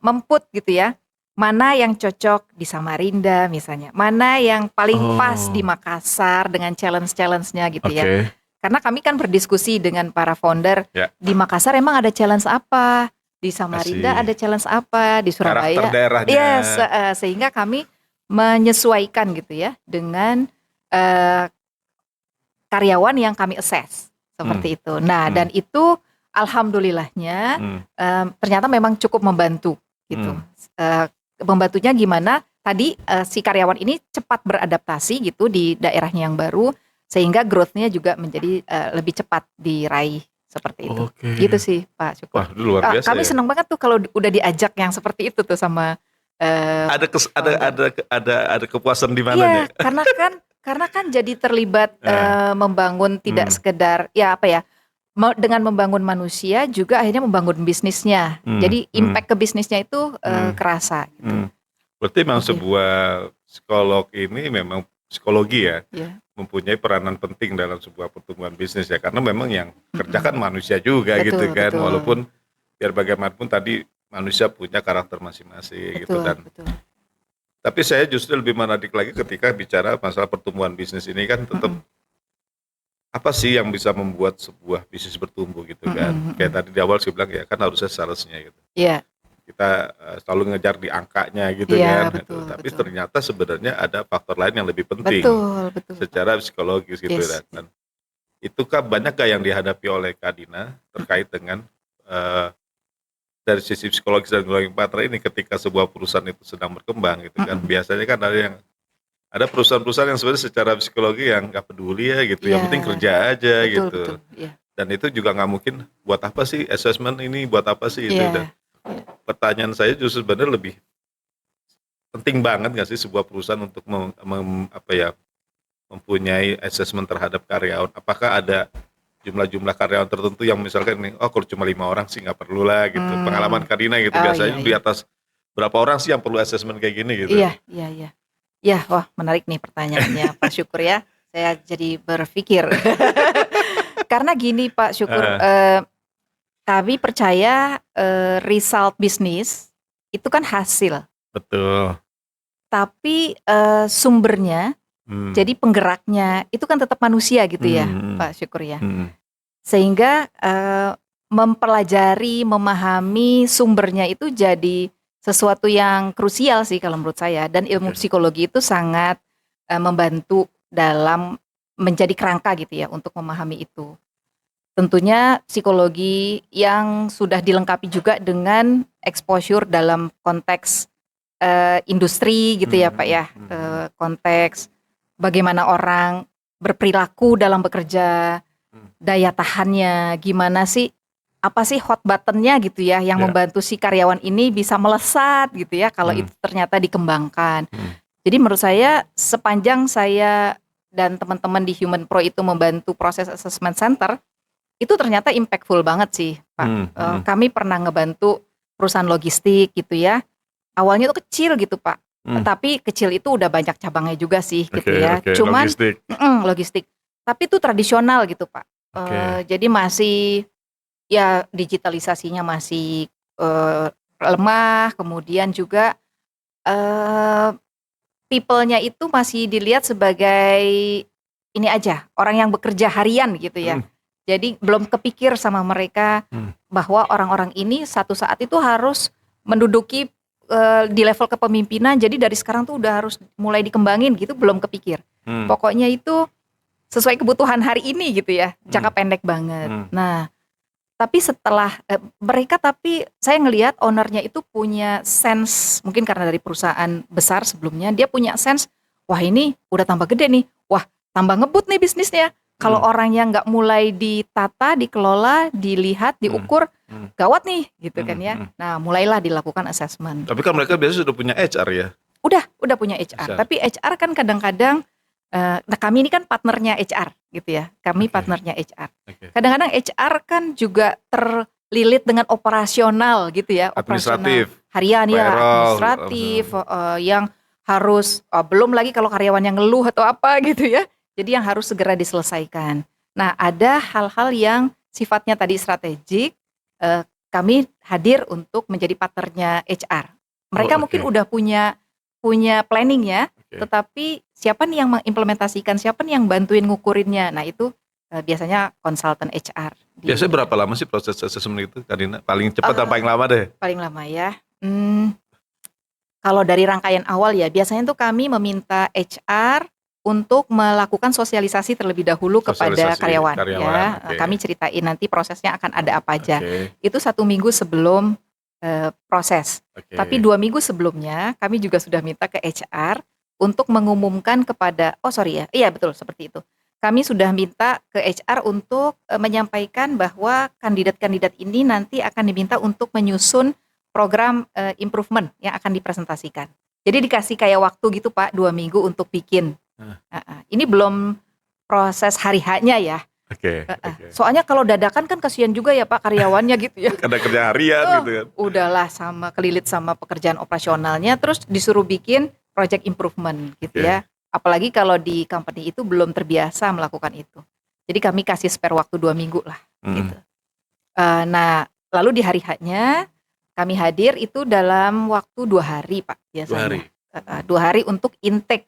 memput gitu ya mana yang cocok di Samarinda misalnya, mana yang paling pas di Oh, Makassar dengan challenge-challenge-nya gitu ya. oke. Karena kami kan berdiskusi dengan para founder, Ya, di Makassar emang ada challenge apa, di Samarinda asih. ada challenge apa, di Karakter Surabaya, daerahnya. yes, sehingga kami menyesuaikan gitu ya dengan eh, karyawan yang kami assess Hmm, seperti itu. Nah, hmm, dan itu alhamdulillahnya hmm, ternyata memang cukup membantu gitu. hmm. Eh, Membantunya gimana? Tadi si karyawan ini cepat beradaptasi gitu di daerahnya yang baru sehingga growth-nya juga menjadi lebih cepat diraih seperti itu. Oke. Gitu sih Pak Syukur. Wah, itu luar biasa Kami ya. senang banget tuh kalau udah diajak yang seperti itu tuh sama Ada kes, founder. ada kepuasan di mananya? Iya, karena kan jadi terlibat Eh, membangun tidak hmm, sekedar ya apa ya, dengan membangun manusia juga akhirnya membangun bisnisnya. hmm, Jadi hmm, impact ke bisnisnya itu hmm, kerasa gitu. hmm. Berarti memang Oke, sebuah psikolog ini memang psikologi ya, ya. mempunyai peranan penting dalam sebuah pertumbuhan bisnis ya, karena memang yang kerja Mm-mm. kan manusia juga gitu Betul, kan, betul. walaupun biar bagaimanapun tadi manusia punya karakter masing-masing gitu. Betul, Dan betul. tapi saya justru lebih menarik lagi ketika bicara masalah pertumbuhan bisnis ini kan tetap Mm-mm. apa sih yang bisa membuat sebuah bisnis bertumbuh gitu kan. Mm-mm, Kayak mm-mm. tadi di awal saya bilang ya kan harusnya salesnya gitu. Iya, Kita selalu ngejar di angkanya gitu iya, kan gitu. betul, Tapi betul. ternyata sebenarnya ada faktor lain yang lebih penting Betul, betul, Pak. secara psikologis gitu Yes. kan. Dan itu kan banyak yang dihadapi oleh Kak Dina terkait dengan eh, dari sisi psikologis dan growing partner ini ketika sebuah perusahaan itu sedang berkembang gitu kan. Mm-mm. Biasanya kan ada perusahaan-perusahaan yang sebenarnya secara psikologi yang nggak peduli ya gitu. Yang Iya, penting kerja aja betul, gitu. betul. Iya, Dan itu juga nggak mungkin buat apa sih assessment ini, buat apa sih itu. Dan iya, iya. pertanyaan saya justru sebenarnya lebih penting banget nggak sih sebuah perusahaan untuk apa ya, mempunyai assessment terhadap karyawan. Apakah ada jumlah-jumlah karyawan tertentu yang misalkan nih, oh kalau cuma 5 orang sih nggak perlu lah gitu. Pengalaman Hmm. Karina gitu, Oh biasanya iya, di iya. atas berapa orang sih yang perlu assessment kayak gini gitu. Iya, iya, iya. Ya, wah menarik nih pertanyaannya Pak Syukur ya. Saya jadi berpikir. Karena gini Pak Syukur, Eh, kami percaya result bisnis itu kan hasil, betul. tapi sumbernya, Hmm. jadi penggeraknya itu kan tetap manusia gitu ya Hmm. Pak Syukur ya. Hmm. Sehingga mempelajari, memahami sumbernya itu jadi sesuatu yang krusial sih kalau menurut saya. Dan ilmu Oke. psikologi itu sangat membantu dalam menjadi kerangka gitu ya untuk memahami itu. Tentunya psikologi yang sudah dilengkapi juga dengan exposure dalam konteks industri gitu ya Pak ya. Konteks bagaimana orang berperilaku dalam bekerja, daya tahannya, gimana sih, apa sih hot buttonnya gitu ya, yang Ya. membantu si karyawan ini bisa melesat gitu ya, kalau itu ternyata dikembangkan. Jadi menurut saya sepanjang saya dan teman-teman di Human Pro itu membantu proses assessment center, itu ternyata impactful banget sih Pak. Kami pernah ngebantu perusahaan logistik gitu ya, awalnya tuh kecil gitu Pak, tapi kecil itu udah banyak cabangnya juga sih gitu Oke, ya. oke, Cuman logistik. logistik, tapi itu tradisional gitu Pak. Oke. Jadi masih ya digitalisasinya masih lemah, kemudian juga eh, people-nya itu masih dilihat sebagai ini aja, orang yang bekerja harian gitu ya. Jadi belum kepikir sama mereka bahwa orang-orang ini satu saat itu harus menduduki di level kepemimpinan. Jadi dari sekarang tuh udah harus mulai dikembangin gitu, belum kepikir. Pokoknya itu sesuai kebutuhan hari ini gitu ya, jangka pendek banget. Nah, tapi setelah mereka, tapi saya ngelihat ownernya itu punya sense, mungkin karena dari perusahaan besar sebelumnya, dia punya sense, wah ini udah tambah gede nih, wah tambah ngebut nih bisnisnya. Kalau orangnya nggak mulai ditata, dikelola, dilihat, diukur, gawat nih gitu kan ya. Nah mulailah dilakukan assessment. Tapi kan mereka biasanya sudah punya HR ya. Udah punya HR, tapi HR kan kadang-kadang, nah kami ini kan partnernya HR gitu ya, kami partnernya HR. Kadang-kadang HR kan juga terlilit dengan operasional gitu ya, operasional Administratif, harian ya, payroll, administratif, yang harus belum lagi kalau karyawan yang ngeluh atau apa gitu ya, jadi yang harus segera diselesaikan. Nah ada hal-hal yang sifatnya tadi strategik, kami hadir untuk menjadi partnernya HR. Mereka Oh, mungkin oke. udah punya planning ya, Oke. tetapi siapa nih yang mengimplementasikan, siapa nih yang bantuin ngukurinnya. Nah itu biasanya konsultan HR Biasanya di berapa lama sih proses assessment itu, Kak Dina? Paling cepat atau paling eh, lama deh? paling lama ya. Kalau dari rangkaian awal ya, biasanya tuh kami meminta HR untuk melakukan sosialisasi terlebih dahulu kepada Sosialisasi karyawan karyawan, ya. oke. Kami ceritain nanti prosesnya akan ada apa aja. Oke, Itu 1 minggu sebelum proses. Tapi oke. 2 minggu sebelumnya kami juga sudah minta ke HR untuk mengumumkan kepada, oh sorry ya, iya betul seperti itu. Kami sudah minta ke HR untuk menyampaikan bahwa kandidat-kandidat ini nanti akan diminta untuk menyusun program improvement yang akan dipresentasikan. Jadi dikasih kayak waktu gitu Pak, 2 minggu untuk bikin. Hah, Ini belum proses hari H-nya ya. oke, oke. Soalnya kalau dadakan kan kasihan juga ya Pak karyawannya gitu ya. Ada kerja harian Oh, gitu kan? udahlah sama kelilit sama pekerjaan operasionalnya, terus disuruh bikin project improvement gitu Oke. ya. Apalagi kalau di company itu belum terbiasa melakukan itu. Jadi kami kasih spare waktu 2 minggu lah Mm. gitu. Nah lalu di hari H-nya kami hadir itu dalam waktu 2 hari Pak 2 hari. biasanya. 2 hari untuk intake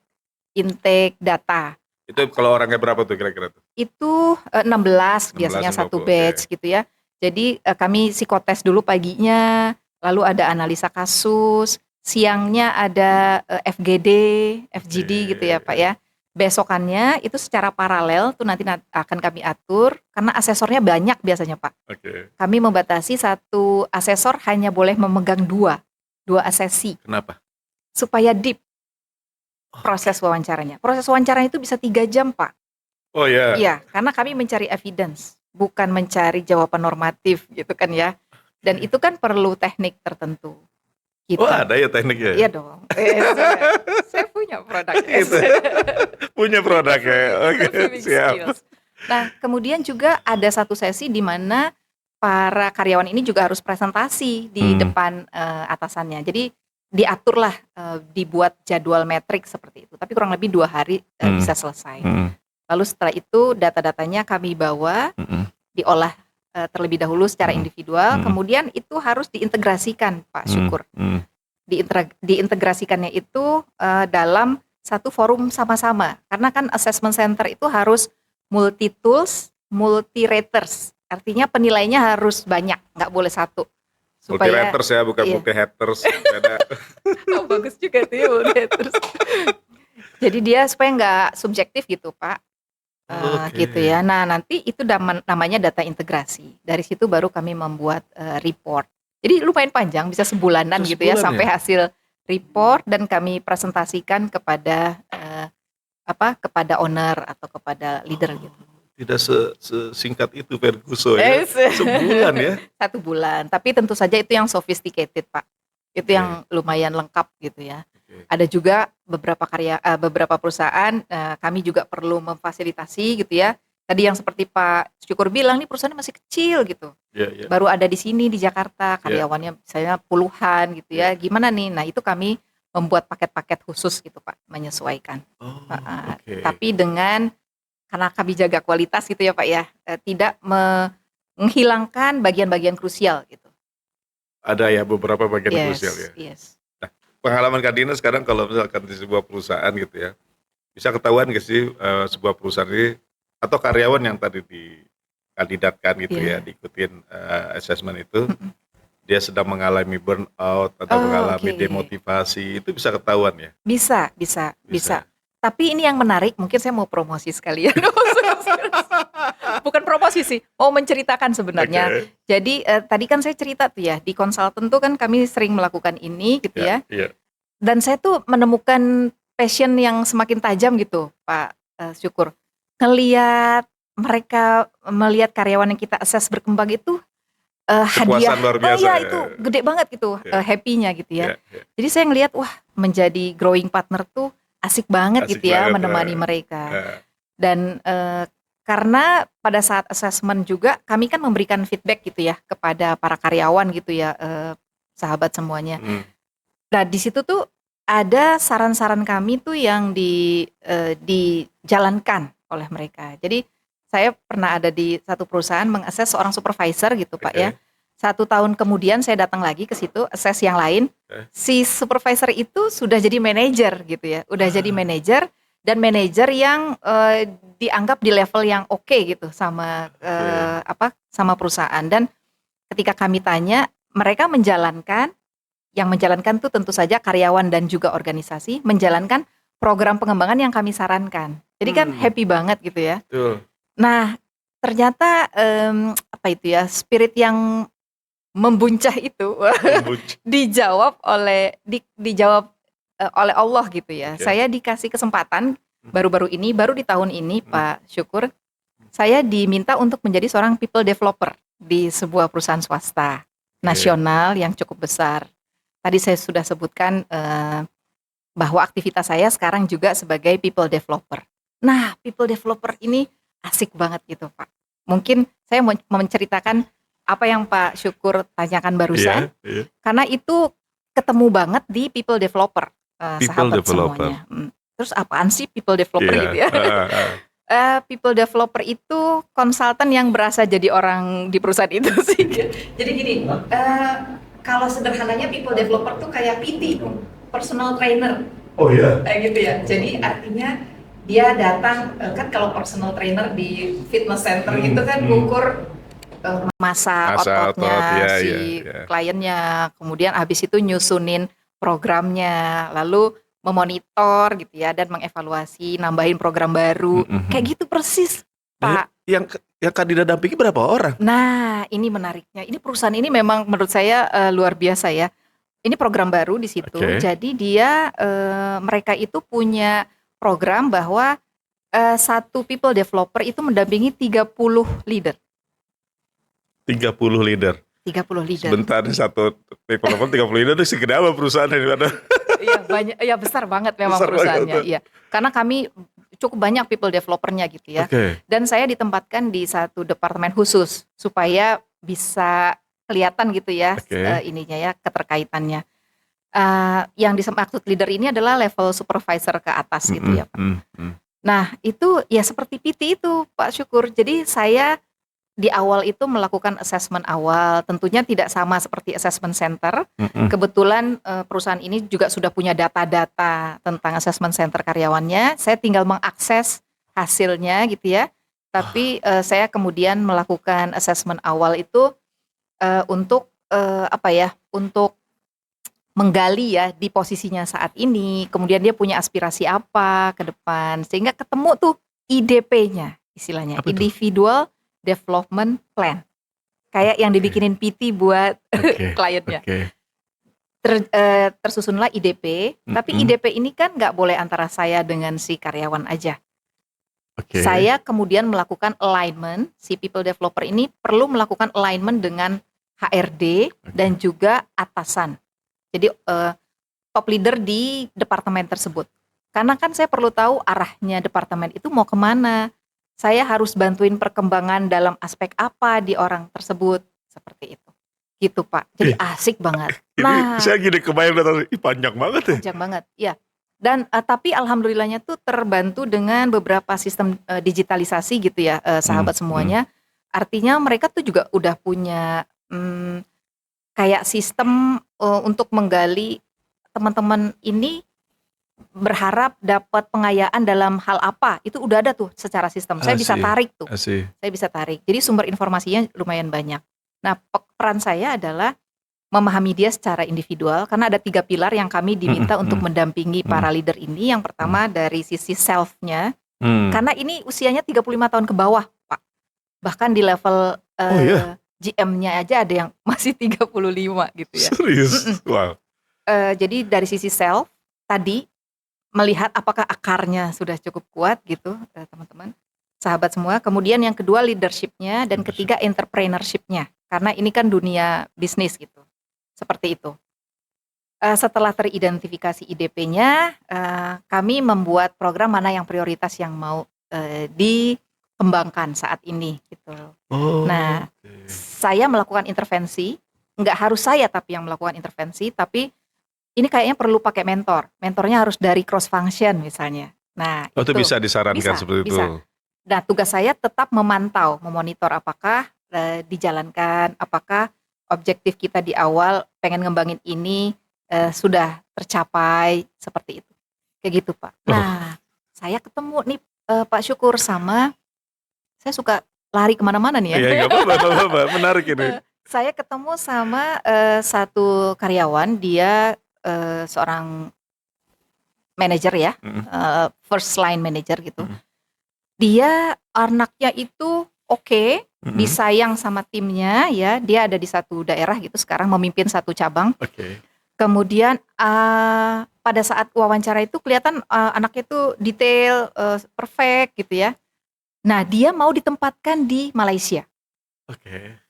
data. Itu kalau orangnya berapa tuh kira-kira tuh? Itu 16 biasanya 16, satu 20, batch oke. gitu ya. Jadi kami psikotes dulu paginya, lalu ada analisa kasus, siangnya ada FGD, FGD gitu ya Pak ya. Besokannya itu secara paralel tuh nanti akan kami atur karena asesornya banyak biasanya Pak. Oke. Kami membatasi satu asesor hanya boleh memegang dua asesi Kenapa? supaya deep proses wawancaranya. Proses wawancaranya itu bisa 3 jam Pak. Oh ya. Iya, karena kami mencari evidence, bukan mencari jawaban normatif gitu kan ya. Dan itu kan perlu teknik tertentu. Gitu. Oh ada ya tekniknya? Iya dong. Saya punya produk Gitu. Punya produknya. Oke, Interviewing siap. skills. Nah, kemudian juga ada satu sesi di mana para karyawan ini juga harus presentasi di depan atasannya. Jadi diaturlah, dibuat jadwal metrik seperti itu. Tapi kurang lebih 2 hari bisa selesai. Lalu setelah itu data-datanya kami bawa, diolah terlebih dahulu secara individual, kemudian itu harus diintegrasikan Pak Syukur. Diintegrasikannya itu dalam satu forum sama-sama. Karena kan assessment center itu harus multi tools, multi raters. Artinya penilainya harus banyak, nggak boleh satu. Multi raters ya, bukan iya. multi haters. Beda. Oh, bagus juga tuh ya multi raters. Jadi dia supaya nggak subjektif gitu Pak. Oke. Gitu ya. Nah nanti itu namanya data integrasi. Dari situ baru kami membuat report. Jadi lumayan panjang, bisa sebulanan Bisa gitu ya sebulan sampai ya? hasil report dan kami presentasikan kepada kepada owner atau kepada leader gitu. Tidak sesingkat itu Ferguson ya. Sebulan ya. 1 bulan. Tapi tentu saja itu yang sophisticated Pak. Itu Oke. yang lumayan lengkap gitu ya. Oke. Ada juga beberapa perusahaan kami juga perlu memfasilitasi gitu ya. Tadi yang seperti Pak Syukur bilang nih perusahaannya masih kecil gitu. Iya, iya. Baru ada di sini di Jakarta, karyawannya misalnya puluhan gitu ya. Gimana nih? Nah, itu kami membuat paket-paket khusus gitu Pak, menyesuaikan. Oh, oke. Tapi karena kami jaga kualitas gitu ya Pak ya, tidak menghilangkan bagian-bagian krusial gitu. Ada ya beberapa bagian krusial ya. Yes. Pengalaman Kak Dina sekarang kalau misalkan di sebuah perusahaan gitu ya, bisa ketahuan gak sih sebuah perusahaan ini atau karyawan yang tadi dikandidatkan gitu ya, diikutin assessment itu, dia sedang mengalami burnout atau mengalami demotivasi, itu bisa ketahuan ya? Bisa. Tapi ini yang menarik, mungkin saya mau promosi sekalian. Bukan promosi sih, mau menceritakan sebenarnya. Oke. Jadi tadi kan saya cerita tuh ya, di konsultan tuh kan kami sering melakukan ini gitu ya. Iya. Dan saya tuh menemukan passion yang semakin tajam gitu Pak Syukur. Mereka melihat karyawan yang kita assess berkembang itu hadiah. Kepuasan luar biasa. Oh iya itu gede banget gitu happy-nya gitu ya. Jadi saya ngelihat wah menjadi growing partner tuh asik banget Asik gitu ya banget, menemani mereka. Dan karena pada saat assessment juga kami kan memberikan feedback gitu ya kepada para karyawan gitu ya sahabat semuanya. Nah di situ tuh ada saran-saran kami tuh yang dijalankan oleh mereka. Jadi saya pernah ada di satu perusahaan mengakses seorang supervisor gitu Pak ya. 1 tahun kemudian saya datang lagi ke situ, assess yang lain. Si supervisor itu sudah jadi manajer gitu ya, udah jadi manajer dan manajer yang dianggap di level yang oke gitu sama sama perusahaan. Dan ketika kami tanya, mereka yang menjalankan tuh tentu saja karyawan dan juga organisasi menjalankan program pengembangan yang kami sarankan. Jadi kan happy banget gitu ya. Betul. Nah, ternyata spirit yang membuncah itu dijawab oleh Allah gitu ya. Oke. Saya dikasih kesempatan baru di tahun ini Pak Syukur, saya diminta untuk menjadi seorang people developer di sebuah perusahaan swasta nasional yang cukup besar. Tadi saya sudah sebutkan bahwa aktivitas saya sekarang juga sebagai people developer. Nah, people developer ini asik banget gitu Pak. Mungkin saya mau menceritakan apa yang Pak Syukur tanyakan barusan, karena itu ketemu banget di people developer, sahabat semuanya. Terus apaan sih people developer gitu ya? People developer itu konsultan yang berasa jadi orang di perusahaan itu sih. Jadi gini, kalau sederhananya people developer tuh kayak PT, personal trainer. Oh iya. Kayak gitu ya. Jadi artinya dia datang, kan kalau personal trainer di fitness center gitu kan ukur masa ototnya kliennya, kemudian habis itu nyusunin programnya, lalu memonitor gitu ya dan mengevaluasi, nambahin program baru, kayak gitu persis, Pak. Yang kandidat dampingi berapa orang? Nah, ini menariknya. Ini perusahaan ini memang menurut saya luar biasa ya. Ini program baru di situ. Jadi dia mereka itu punya program bahwa satu people developer itu mendampingi 30 leader. 30 leader. Sebentar satu developer 30 leader itu segede apa perusahaan ini ada? Iya banyak, ya besar banget memang besar perusahaannya. Iya, karena kami cukup banyak people developernya gitu ya. Dan saya ditempatkan di satu departemen khusus supaya bisa kelihatan gitu ya ininya ya keterkaitannya. Yang dimaksud leader ini adalah level supervisor ke atas gitu ya Pak. Nah itu ya seperti PT itu Pak Syukur. Jadi saya di awal itu melakukan assessment awal, tentunya tidak sama seperti assessment center. Kebetulan perusahaan ini juga sudah punya data-data tentang assessment center karyawannya. Saya tinggal mengakses hasilnya gitu ya. Tapi saya kemudian melakukan assessment awal itu untuk untuk menggali ya di posisinya saat ini. Kemudian dia punya aspirasi apa ke depan, sehingga ketemu tuh IDP-nya istilahnya, individual development plan, kayak yang dibikinin PT buat kliennya. Tersusunlah IDP, tapi IDP ini kan nggak boleh antara saya dengan si karyawan aja. Saya kemudian melakukan alignment, si people developer ini perlu melakukan alignment dengan HRD dan juga atasan. Jadi top leader di departemen tersebut. Karena kan saya perlu tahu arahnya departemen itu mau kemana. Saya harus bantuin perkembangan dalam aspek apa di orang tersebut, seperti itu. Gitu Pak, jadi asik banget. Ini saya gini kebayang, panjang banget ya. Panjang banget, ya. Dan tapi alhamdulillahnya tuh terbantu dengan beberapa sistem digitalisasi gitu ya, sahabat semuanya. Artinya mereka tuh juga udah punya kayak sistem untuk menggali teman-teman ini berharap dapat pengayaan dalam hal apa, itu udah ada tuh secara sistem. Saya bisa tarik tuh. Saya bisa tarik. Jadi sumber informasinya lumayan banyak. Nah, peran saya adalah memahami dia secara individual, karena ada 3 pilar yang kami diminta untuk mendampingi para leader ini. Yang pertama dari sisi self-nya, karena ini usianya 35 tahun ke bawah, Pak. Bahkan di level GM-nya aja ada yang masih 35 gitu ya. Serius? Wow. Jadi dari sisi self tadi, melihat apakah akarnya sudah cukup kuat gitu teman-teman, sahabat semua. Kemudian yang kedua leadership-nya, dan ketiga entrepreneurship-nya, karena ini kan dunia bisnis gitu, seperti itu. Setelah teridentifikasi IDP-nya, kami membuat program mana yang prioritas yang mau dikembangkan saat ini gitu. Nah, saya melakukan intervensi, nggak harus saya tapi yang melakukan intervensi, tapi ini kayaknya perlu pakai mentor. Mentornya harus dari cross function misalnya. Nah, itu bisa disarankan seperti itu. Nah, tugas saya tetap memantau, memonitor apakah dijalankan, apakah objektif kita di awal pengen ngembangin ini sudah tercapai seperti itu. Kayak gitu, Pak. Nah, saya ketemu nih Pak Syukur sama saya suka lari kemana-mana nih ya. Iya, nggak apa-apa, menarik ini. Saya ketemu sama satu karyawan, dia seorang manajer ya, first line manager gitu. Dia anaknya itu oke, disayang sama timnya ya. Dia ada di satu daerah gitu sekarang memimpin satu cabang. Oke. Kemudian pada saat wawancara itu kelihatan anaknya itu detail, perfect gitu ya. Nah, dia mau ditempatkan di Malaysia. Oke.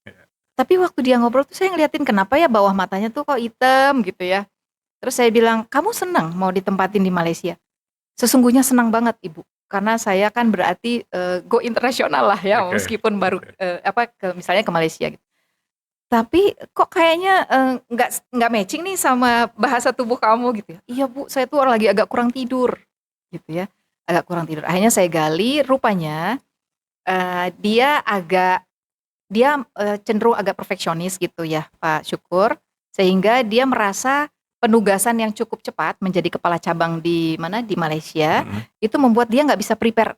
Tapi waktu dia ngobrol tuh saya ngeliatin kenapa ya bawah matanya tuh kok hitam gitu ya. Terus saya bilang, "Kamu senang mau ditempatin di Malaysia?" Sesungguhnya senang banget, Ibu. Karena saya kan berarti go internasional lah ya, meskipun baru misalnya ke Malaysia gitu. Tapi kok kayaknya nggak matching nih sama bahasa tubuh kamu gitu ya. Iya Bu, saya tuh lagi agak kurang tidur gitu ya, agak kurang tidur. Akhirnya saya gali, rupanya dia cenderung agak perfeksionis gitu ya Pak Syukur, sehingga dia merasa penugasan yang cukup cepat menjadi kepala cabang di Malaysia, itu membuat dia nggak bisa prepare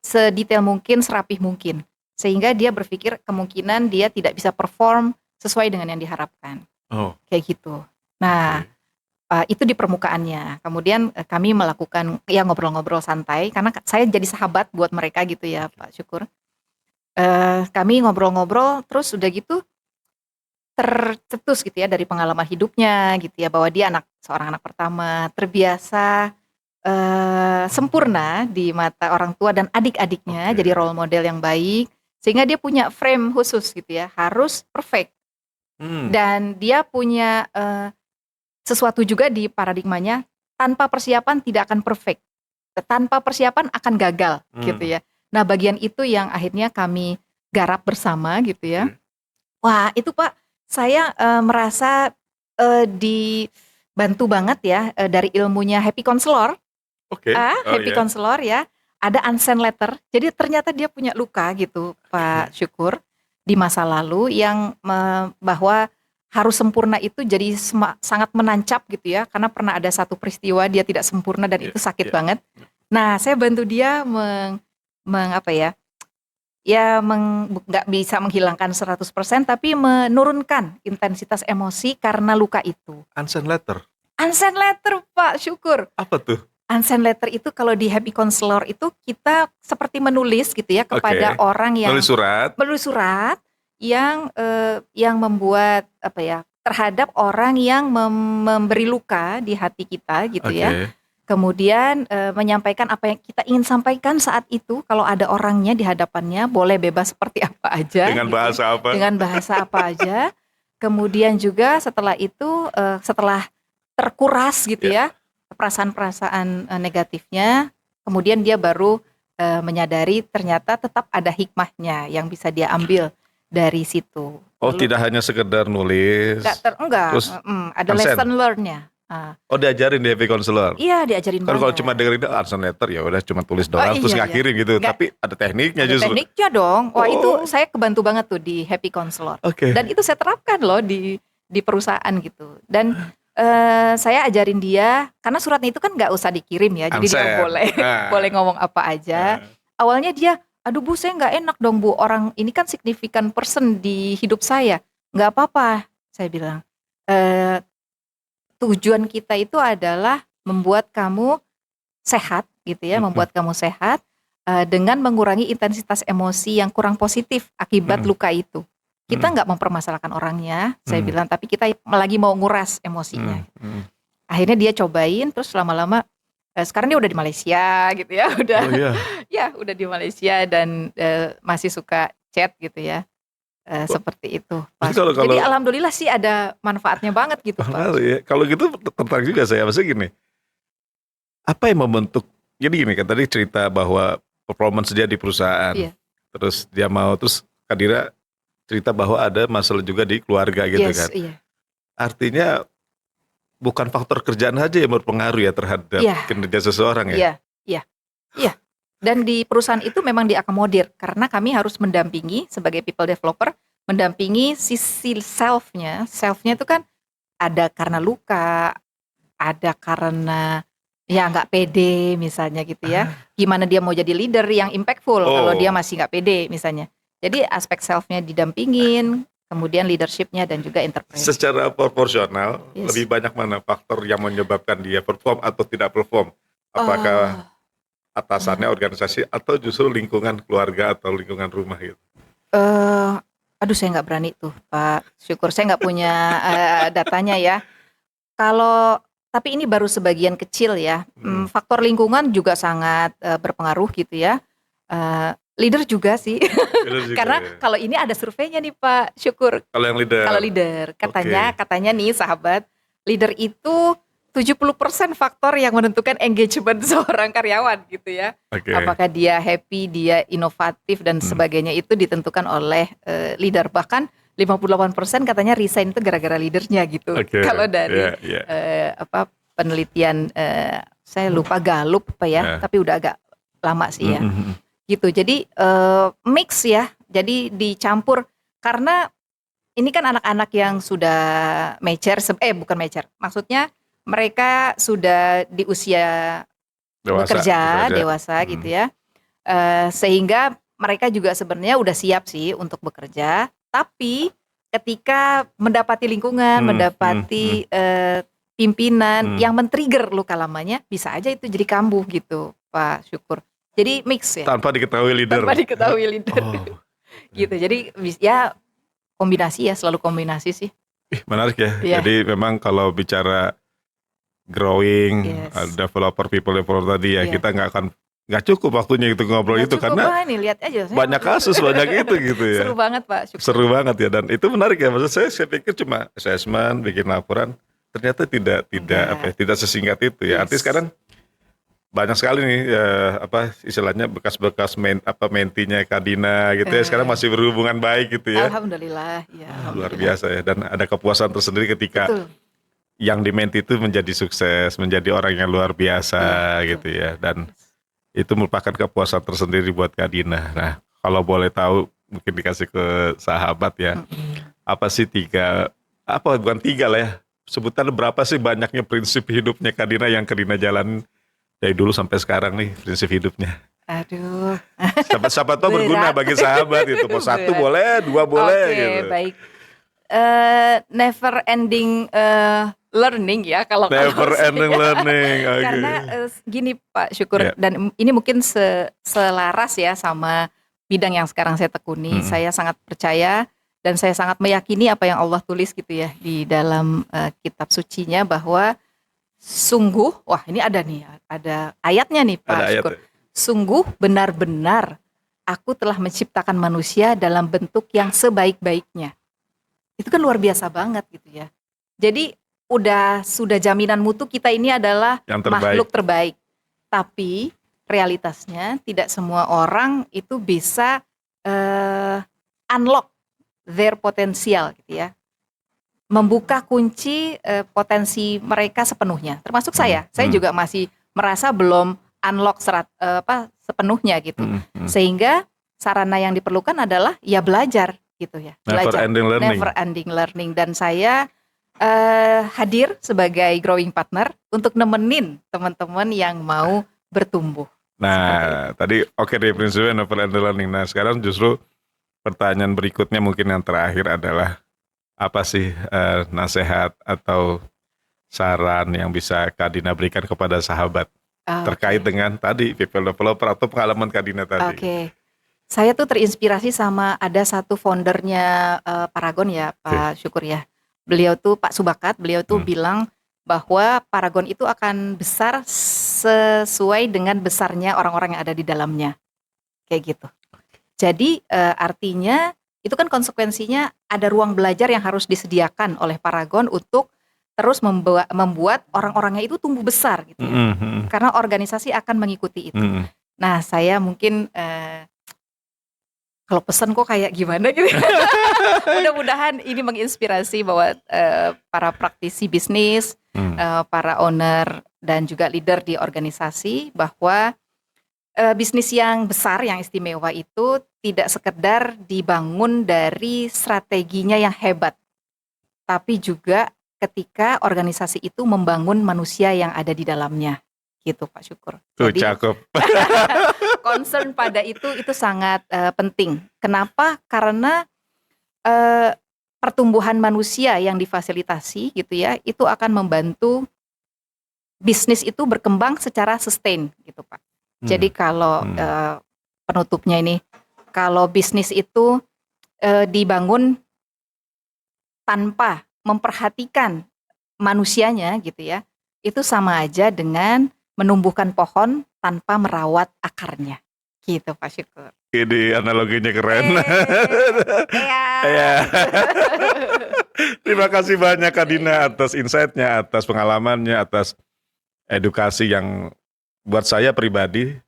sedetail mungkin, serapih mungkin, sehingga dia berpikir kemungkinan dia tidak bisa perform sesuai dengan yang diharapkan. Kayak gitu. Nah, itu di permukaannya. Kemudian kami melakukan ya ngobrol-ngobrol santai, karena saya jadi sahabat buat mereka gitu ya Pak Syukur. Kami ngobrol-ngobrol, terus udah gitu tercetus gitu ya dari pengalaman hidupnya gitu ya, bahwa dia seorang anak pertama, terbiasa sempurna di mata orang tua dan adik-adiknya, jadi role model yang baik, sehingga dia punya frame khusus gitu ya, harus perfect. Dan dia punya sesuatu juga di paradigmanya, tanpa persiapan tidak akan perfect, tanpa persiapan akan gagal gitu ya. Nah, bagian itu yang akhirnya kami garap bersama gitu ya. Wah, itu Pak, saya merasa dibantu banget ya dari ilmunya Happy Counselor. Happy Counselor ya, ada unsent letter. Jadi ternyata dia punya luka gitu Pak Syukur di masa lalu yang bahwa harus sempurna itu jadi sangat menancap gitu ya, karena pernah ada satu peristiwa dia tidak sempurna dan itu sakit banget. Nah, saya bantu dia nggak bisa menghilangkan 100%, tapi menurunkan intensitas emosi karena luka itu. Unsent letter? Unsent letter Pak Syukur. Apa tuh? Unsent letter itu kalau di Happy Counselor itu kita seperti menulis gitu ya kepada orang yang menulis surat yang membuat terhadap orang yang memberi luka di hati kita gitu ya. Kemudian menyampaikan apa yang kita ingin sampaikan saat itu. Kalau ada orangnya di hadapannya, boleh bebas seperti apa aja. Dengan bahasa apa? Dengan bahasa apa aja. Kemudian juga setelah itu, setelah terkuras gitu ya, perasaan-perasaan negatifnya, kemudian dia baru menyadari ternyata tetap ada hikmahnya yang bisa dia ambil dari situ. Tidak hanya sekedar nulis. Enggak. Terus, ada lesson learn-nya. Diajarin di Happy Counselor? Iya, diajarin banget. Kalau cuma dengerin unsent letter ya udah cuma tulis doang terus ngakhirin gitu. Tapi ada tekniknya justru. Ada tekniknya dong. Wah, itu saya kebantu banget tuh di Happy Counselor. Dan itu saya terapkan loh di perusahaan gitu. Dan saya ajarin dia, karena suratnya itu kan nggak usah dikirim ya, jadi dia boleh ngomong apa aja. Awalnya dia, aduh Bu, saya nggak enak dong Bu, orang ini kan significant person di hidup saya. Nggak apa-apa, saya bilang. Tujuan kita itu adalah membuat kamu sehat gitu ya, membuat kamu sehat dengan mengurangi intensitas emosi yang kurang positif akibat luka itu. Kita nggak mempermasalahkan orangnya, saya bilang, tapi kita lagi mau nguras emosinya. Akhirnya dia cobain, terus lama-lama sekarang dia udah di Malaysia gitu ya, udah di Malaysia dan masih suka chat gitu ya. Seperti itu. Jadi alhamdulillah sih ada manfaatnya banget gitu Pak. Ya. Kalau gitu tertarik juga saya, maksudnya gini, apa yang membentuk, jadi gini kan tadi cerita bahwa performance dia di perusahaan, terus dia mau, terus Kadira cerita bahwa ada masalah juga di keluarga gitu kan. Artinya bukan faktor kerjaan aja yang berpengaruh ya terhadap kinerja seseorang ya. Iya. Dan di perusahaan itu memang diakomodir karena kami harus mendampingi sebagai people developer, mendampingi sisi self-nya itu kan ada karena luka, ada karena ya nggak pede misalnya gitu ya. Gimana dia mau jadi leader yang impactful kalau dia masih nggak pede misalnya. Jadi aspek self-nya didampingin, kemudian leadership-nya dan juga entrepreneur. Secara proporsional, Yes. lebih banyak mana faktor yang menyebabkan dia perform atau tidak perform? Apakah atasannya, organisasi, atau justru lingkungan keluarga atau lingkungan rumah gitu? Aduh saya nggak berani tuh Pak Syukur, saya nggak punya datanya ya. Tapi ini baru sebagian kecil ya. Faktor lingkungan juga sangat berpengaruh gitu ya. Leader juga sih. Bener juga, Karena ya. kalau ini ada surveinya nih Pak Syukur. Kalau yang leader, Kalau leader, katanya nih sahabat, leader itu 70% faktor yang menentukan engagement seorang karyawan gitu ya. Oke. Apakah dia happy, dia inovatif dan sebagainya itu ditentukan oleh leader. Bahkan 58% katanya resign itu gara-gara leadernya gitu. Oke, Kalau dari penelitian saya lupa Gallup apa ya, tapi udah agak lama sih ya. Gitu. Jadi mix ya. Jadi dicampur karena ini kan anak-anak yang sudah mature, bukan mature. Maksudnya mereka sudah di usia bekerja, dewasa gitu ya. Sehingga mereka juga sebenarnya udah siap sih untuk bekerja, tapi ketika mendapati lingkungan, mendapati pimpinan yang men-trigger luka lamanya, bisa aja itu jadi kambuh gitu, Pak Syukur. Jadi mix ya. Tanpa diketahui leader. Gitu. Jadi ya kombinasi ya, selalu kombinasi sih. Menarik ya. Jadi memang kalau bicara growing, developer tadi ya, kita nggak cukup waktunya itu ngobrol itu karena lihat aja, banyak kasus banyak itu gitu ya. Seru banget Pak Syukur. Seru banget ya, dan itu menarik ya. Maksud saya pikir cuma assessment, bikin laporan, ternyata tidak sesingkat itu ya. Artinya sekarang banyak sekali nih istilahnya bekas-bekas mentinya Kadina gitu ya, sekarang masih berhubungan baik gitu ya. Alhamdulillah ya. Luar biasa ya, dan ada kepuasan tersendiri ketika yang di menti itu menjadi sukses, menjadi orang yang luar biasa gitu ya, dan itu merupakan kepuasan tersendiri buat Kadina. Nah, kalau boleh tahu mungkin dikasih ke sahabat ya, apa sih bukan tiga lah ya, sebutan berapa sih banyaknya prinsip hidupnya Kadina yang Kadina jalanin dari dulu sampai sekarang nih, prinsip hidupnya. Aduh. Siapa tahu berguna bagi sahabat gitu. Mau satu boleh, dua boleh gitu. Baik. Never ending learning ya kalau never ending learning. Karena gini Pak Syukur, dan ini mungkin selaras ya sama bidang yang sekarang saya tekuni. Saya sangat percaya dan saya sangat meyakini apa yang Allah tulis gitu ya di dalam kitab sucinya, bahwa sungguh, wah ini ada ayatnya nih Pak Syukur. Sungguh benar-benar aku telah menciptakan manusia dalam bentuk yang sebaik-baiknya. Itu kan luar biasa banget gitu ya. Jadi sudah jaminan mutu kita ini adalah makhluk terbaik. Tapi realitasnya tidak semua orang itu bisa unlock their potential gitu ya. Membuka kunci potensi mereka sepenuhnya. Termasuk saya juga masih merasa belum unlock sepenuhnya gitu. Sehingga sarana yang diperlukan adalah ya belajar gitu ya. Never ending learning. Dan saya hadir sebagai growing partner untuk nemenin teman-teman yang mau bertumbuh. Nah, tadi deh prinsipnya never ending learning. Nah, sekarang justru pertanyaan berikutnya mungkin yang terakhir adalah apa sih nasihat atau saran yang bisa Kadina berikan kepada sahabat terkait dengan tadi people developer atau pengalaman Kadina tadi? Saya tuh terinspirasi sama ada satu foundernya Paragon ya Pak Syukur ya. Beliau tuh Pak Subakat, beliau tuh bilang bahwa Paragon itu akan besar sesuai dengan besarnya orang-orang yang ada di dalamnya. Kayak gitu. Jadi artinya itu kan konsekuensinya ada ruang belajar yang harus disediakan oleh Paragon untuk terus membuat orang-orangnya itu tumbuh besar gitu ya. Karena organisasi akan mengikuti itu. Nah, saya mungkin kalau pesan kok kayak gimana gitu. Mudah-mudahan ini menginspirasi bahwa para praktisi bisnis, para owner dan juga leader di organisasi, bahwa bisnis yang besar yang istimewa itu tidak sekedar dibangun dari strateginya yang hebat, tapi juga ketika organisasi itu membangun manusia yang ada di dalamnya, gitu Pak Syukur. Tuh Jadi cakep. concern pada itu sangat penting. Kenapa? Karena eh, pertumbuhan manusia yang difasilitasi gitu ya, itu akan membantu bisnis itu berkembang secara sustain gitu Pak. Jadi kalau penutupnya ini, kalau bisnis itu dibangun tanpa memperhatikan manusianya gitu ya, itu sama aja dengan menumbuhkan pohon tanpa merawat akarnya. Gitu Pak Syukur. Ini analoginya keren. Ya. Terima kasih banyak Kak Dina atas insight-nya, atas pengalamannya, atas edukasi yang buat saya pribadi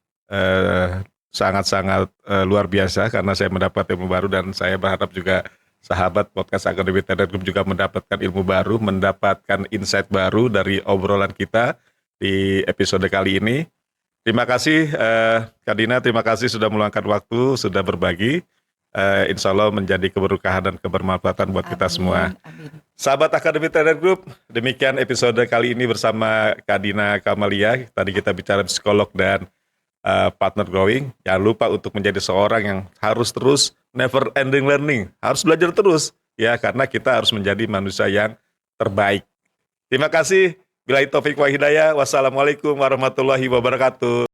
sangat-sangat luar biasa karena saya mendapat ilmu baru dan saya berharap juga sahabat podcast Akademi Trainer Group juga mendapatkan ilmu baru, mendapatkan insight baru dari obrolan kita di episode kali ini. Terima kasih Kak Dina, terima kasih sudah meluangkan waktu, sudah berbagi. Insya Allah menjadi keberkahan dan kebermanfaatan buat kita semua. Amin. Sahabat Akademi Trainer Group, demikian episode kali ini bersama Kak Dina Kamalia. Tadi kita bicara psikolog dan partner growing. Jangan lupa untuk menjadi seorang yang harus terus never ending learning, harus belajar terus ya, karena kita harus menjadi manusia yang terbaik. Terima kasih. Billahi taufik wa hidayah. Wassalamualaikum warahmatullahi wabarakatuh.